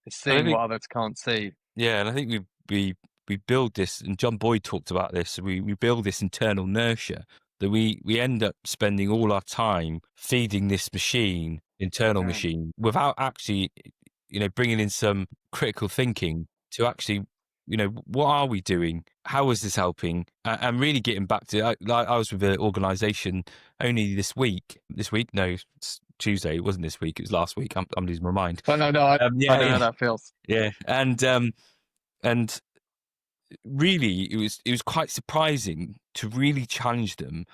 S1: It's seeing what others can't see.
S3: Yeah, and I think we build this, and John Boyd talked about this. We build this internal inertia that we end up spending all our time feeding this internal machine, without actually, bringing in some critical thinking to actually, what are we doing? How is this helping? And really getting back to, I was with an organisation only this week. No, it's Tuesday. It wasn't this week. It was last week. I'm losing my mind.
S1: But no, I know how that feels.
S3: Yeah, and really, it was quite surprising to really challenge them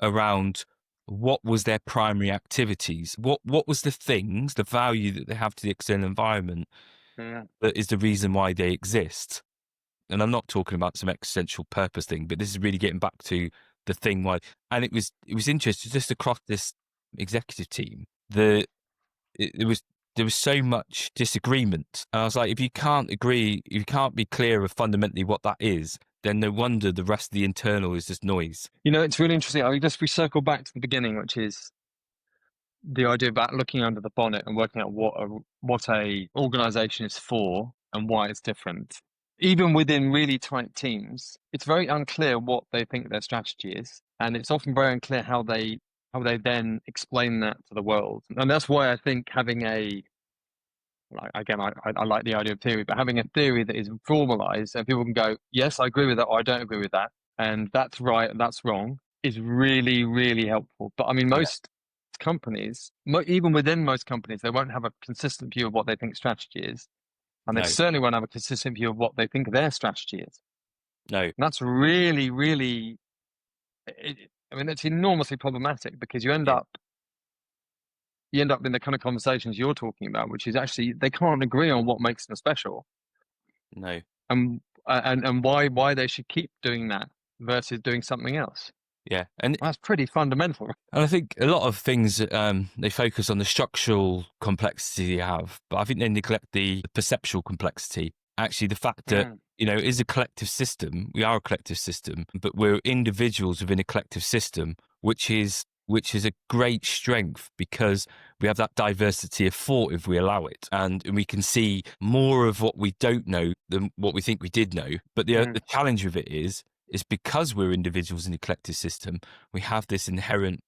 S3: around what was their primary activities, what was the things, the value that they have to the external environment that is the reason why they exist. And I'm not talking about some existential purpose thing, but this is really getting back to the thing why. And it was interesting just across this executive team, there was so much disagreement. And I was like, if you can't agree, if you can't be clear of fundamentally what that is, then no wonder the rest of the internal is just noise.
S1: It's really interesting. I mean, we circle back to the beginning, which is the idea about looking under the bonnet and working out what a organization is for and why it's different. Even within really tight teams, it's very unclear what they think their strategy is, and it's often very unclear how they then explain that to the world. And that's why I think having I like the idea of theory, but having a theory that is formalized and people can go, yes, I agree with that, or I don't agree with that, and that's right and that's wrong, is really, really helpful. But I mean, most companies, even within most companies, they won't have a consistent view of what they think strategy is. And they certainly won't have a consistent view of what they think their strategy is.
S3: No.
S1: And that's really, really, it's enormously problematic, because you end up in the kind of conversations you're talking about, which is actually they can't agree on what makes them special.
S3: No.
S1: And why they should keep doing that versus doing something else.
S3: Yeah, and
S1: that's pretty fundamental.
S3: And I think a lot of things they focus on the structural complexity you have, but I think they neglect the perceptual complexity. Actually, the fact that it is a collective system. We are a collective system, but we're individuals within a collective system, which is a great strength, because we have that diversity of thought if we allow it, and we can see more of what we don't know than what we think we did know. But the challenge with it is because we're individuals in the collective system, we have this inherent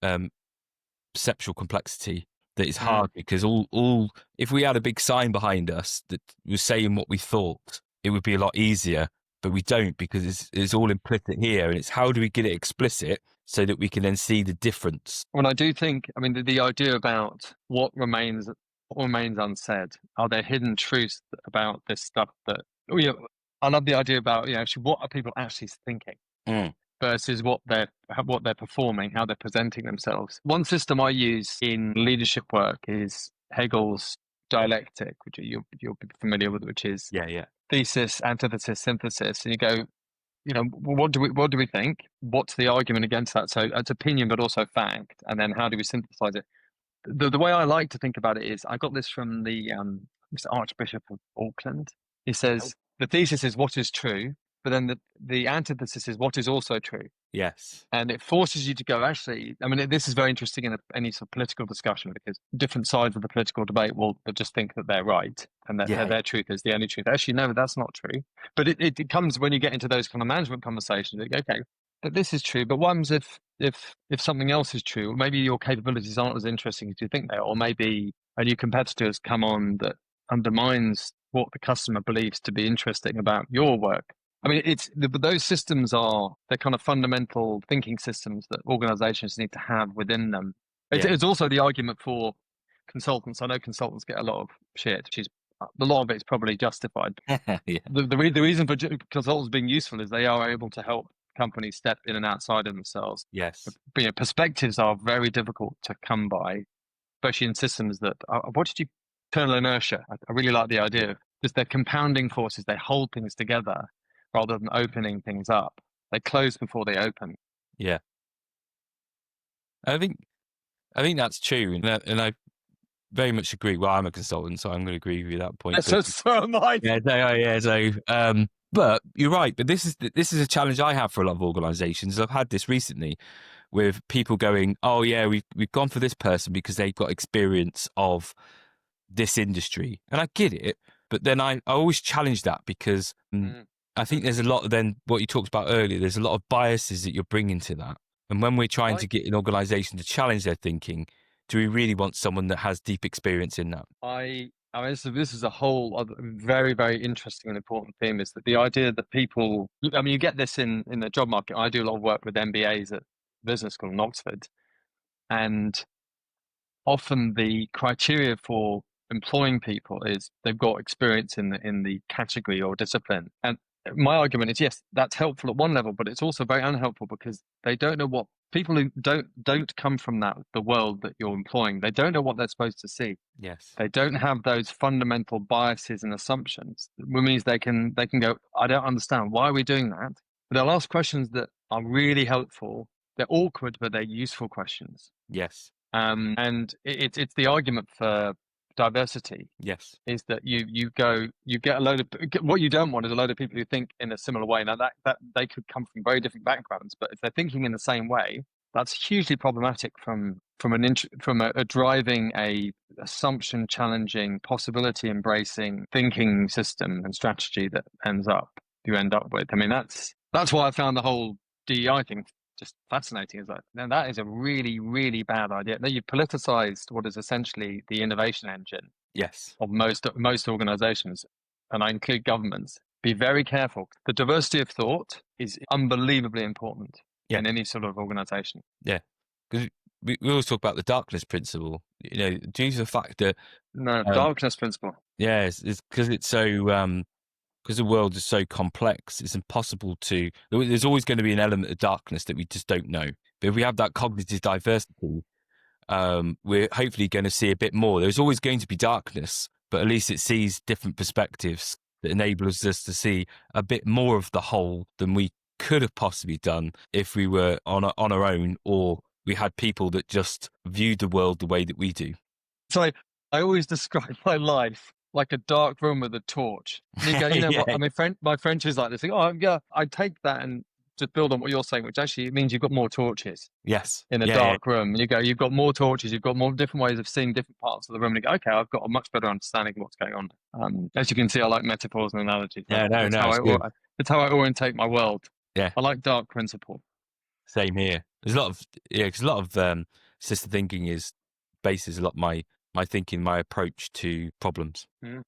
S3: perceptual complexity that is hard, because all if we had a big sign behind us that was saying what we thought, it would be a lot easier, but we don't, because it's all implicit here, and it's how do we get it explicit so that we can then see the difference.
S1: Well, I do think, I mean, the idea about what remains unsaid, are there hidden truths about this stuff that, I love the idea about, actually, what are people actually thinking versus what they're performing, how they're presenting themselves. One system I use in leadership work is Hegel's dialectic, which you'll be familiar with, which is thesis, antithesis, synthesis. And you go, what do we think? What's the argument against that? So it's opinion, but also fact. And then how do we synthesize it? The way I like to think about it is, I got this from the Archbishop of Auckland. He says the thesis is what is true, but then the antithesis is what is also true.
S3: Yes.
S1: And it forces you to go, actually, I mean, this is very interesting in any sort of political discussion, because different sides of the political debate will just think that they're right and that their truth is the only truth. Actually, no, that's not true. But it comes when you get into those kind of management conversations. You go, okay, but this is true, but what happens if something else is true? Maybe your capabilities aren't as interesting as you think they are, or maybe a new competitor has come on that undermines what the customer believes to be interesting about your work. I mean, those systems they're kind of fundamental thinking systems that organizations need to have within them. It's also the argument for consultants. I know consultants get a lot of shit. A lot of it's probably justified. The reason for consultants being useful is they are able to help companies step in and outside of themselves.
S3: Yes.
S1: But, perspectives are very difficult to come by, especially in systems that what did you internal inertia? I really like the idea of just they're compounding forces. They hold things together rather than opening things up. They close before they open.
S3: Yeah. I think that's true, and I very much agree. Well, I'm a consultant, so I'm going to agree with you at that point.
S1: So am I.
S3: So, but you're right. But this is a challenge I have for a lot of organisations. I've had this recently with people going, "Oh yeah, we've gone for this person because they've got experience of this industry," and I get it. But then I always challenge that, because I think there's a lot of then what you talked about earlier. There's a lot of biases that you're bringing to that, and when we're trying to get an organisation to challenge their thinking, do we really want someone that has deep experience in that?
S1: I mean, this is a whole other very, very interesting and important theme, is that the idea that people, I mean, you get this in the job market. I do a lot of work with MBAs at business school in Oxford, and often the criteria for employing people is they've got experience in the category or discipline. And my argument is, yes, that's helpful at one level, but it's also very unhelpful, because they don't know what people who don't come from the world that you're employing, they don't know what they're supposed to see.
S3: Yes.
S1: They don't have those fundamental biases and assumptions, which means they can go, I don't understand, why are we doing that? But they'll ask questions that are really helpful they're awkward, but they're useful questions.
S3: Yes.
S1: And it's the argument for diversity.
S3: Yes.
S1: Is that you get a load of, what you don't want is a load of people who think in a similar way. Now that they could come from very different backgrounds, but if they're thinking in the same way, that's hugely problematic from a driving, a assumption challenging, possibility embracing thinking system and strategy that you end up with. I mean, that's why I found the whole DEI thing just fascinating. Is like, now that is a really, really bad idea. Now you've politicized what is essentially the innovation engine
S3: Yes.
S1: of most organizations, and I include governments. Be very careful. The diversity of thought is unbelievably important in any sort of organization.
S3: Yeah, because we always talk about the darkness principle, due to the fact that
S1: darkness principle.
S3: Yeah, it's because it's so because the world is so complex, it's impossible to. There's always going to be an element of darkness that we just don't know. But if we have that cognitive diversity, we're hopefully going to see a bit more. There's always going to be darkness, but at least it sees different perspectives that enables us to see a bit more of the whole than we could have possibly done if we were on our own, or we had people that just viewed the world the way that we do.
S1: So I always describe my life like a dark room with a torch. And you go, what? I mean, my French is like this. Oh, yeah, I take that and just build on what you're saying, which actually means you've got more torches.
S3: Yes.
S1: In a dark room. And you go, you've got more torches, you've got more different ways of seeing different parts of the room. And you go, okay, I've got a much better understanding of what's going on. As you can see, I like metaphors and analogies. It's how I orientate my world.
S3: Yeah.
S1: I like dark principle.
S3: Same here. There's a lot of system thinking bases a lot my thinking, my approach to problems.
S1: Mm.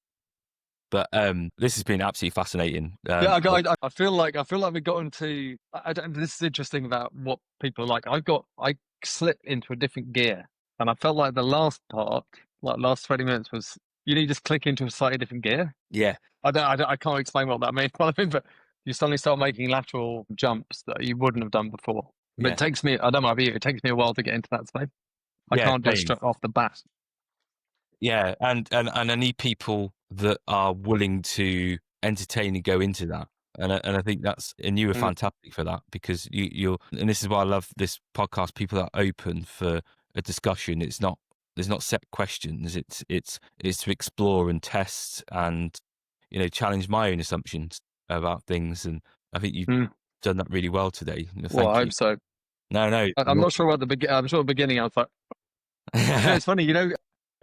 S3: But this has been absolutely fascinating.
S1: I feel like we've gotten to. This is interesting about what people are like. I slip into a different gear, and I felt like the last part, like last 20 minutes, was you just click into a slightly different gear.
S3: Yeah.
S1: I can't explain what that means, but you suddenly start making lateral jumps that you wouldn't have done before. But it takes me. I don't know about you. It takes me a while to get into that space. I can't do it straight off the bat.
S3: Yeah, and I need people that are willing to entertain and go into that, and I think you were fantastic for that, because you're, and this is why I love this podcast. People are open for a discussion. There's not set questions. It's to explore and test and challenge my own assumptions about things, and I think you've done that really well today. Thank you.
S1: I hope so.
S3: No,
S1: I'm not sure about the beginning. I'm sure at the beginning I was like, it's funny,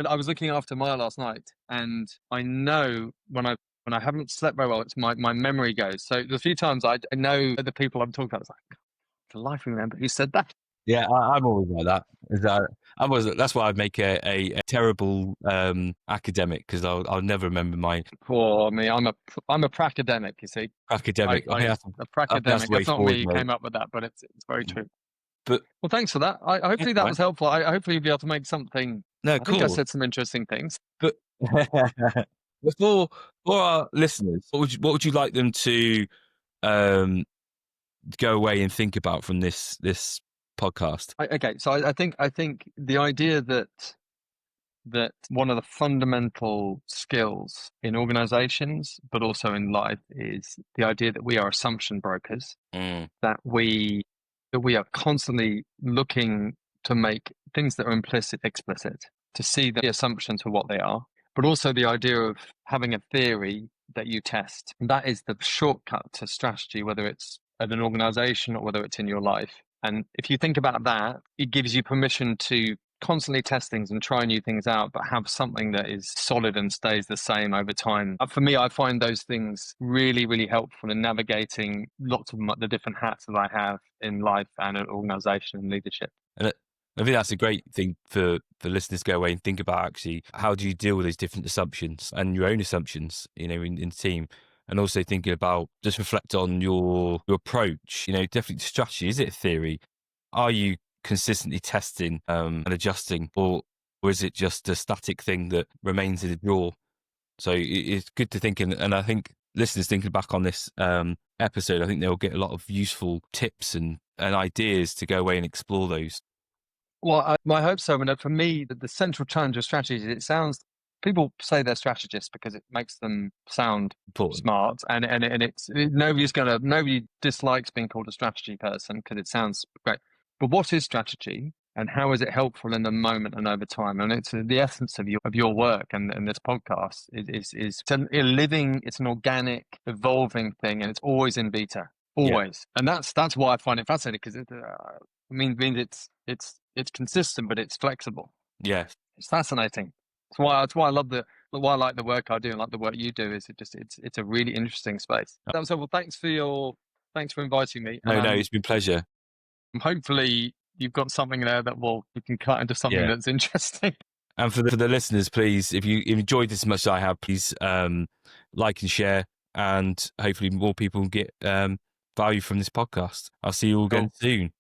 S1: I was looking after Maya last night, and I know when I haven't slept very well, it's my memory goes. So there's a few times I know the people I'm talking about. It's like, to life remember who said that.
S3: Yeah, I'm always like that. That's why I make a terrible academic, because I'll never remember my.
S1: Poor me, I'm a pracademic. You see,
S3: academic.
S1: A pracademic. That's not me who came up with that, but it's very true.
S3: But
S1: well, thanks for that. Hopefully that was helpful. I hopefully you'll be able to make something.
S3: No,
S1: cool. I think I said some interesting things.
S3: But for our listeners, what would you like them to go away and think about from this podcast?
S1: Okay, so I think the idea that one of the fundamental skills in organizations, but also in life, is the idea that we are assumption brokers. That we are constantly looking to make things that are implicit explicit, to see the assumptions for what they are, but also the idea of having a theory that you test. And that is the shortcut to strategy, whether it's at an organization or whether it's in your life. And if you think about that, it gives you permission to constantly test things and try new things out, but have something that is solid and stays the same over time. For me, I find those things really, really helpful in navigating lots of the different hats that I have in life and in organization and leadership.
S3: And I think that's a great thing for listeners to go away and think about, actually, how do you deal with those different assumptions and your own assumptions, in the team, and also thinking about, just reflect on your approach, definitely strategy. Is it a theory? Are you consistently testing and adjusting, or is it just a static thing that remains in a drawer? So it's good to think, and I think listeners thinking back on this episode, I think they'll get a lot of useful tips and ideas to go away and explore those.
S1: Well, I hope so. And for me, the central challenge of strategy, it sounds, people say they're strategists because it makes them sound smart, and it's nobody dislikes being called a strategy person because it sounds great. but what is strategy and how is it helpful in the moment and over time? And it's the essence of your work, and this podcast is it's a living, it's an organic, evolving thing, and it's always in beta, always. And that's why I find it fascinating, because it means it's consistent, but it's flexible.
S3: Yeah,
S1: it's fascinating. That's why I love why I like the work I do and like the work you do. Is it's a really interesting space. So, well, thanks for inviting me.
S3: No,
S1: And
S3: it's been a pleasure.
S1: hopefully you've got something there that you can cut into something that's interesting.
S3: And for the listeners, please, if you enjoyed this as much as I have, please like and share, and hopefully more people get value from this podcast. I'll see you all again soon.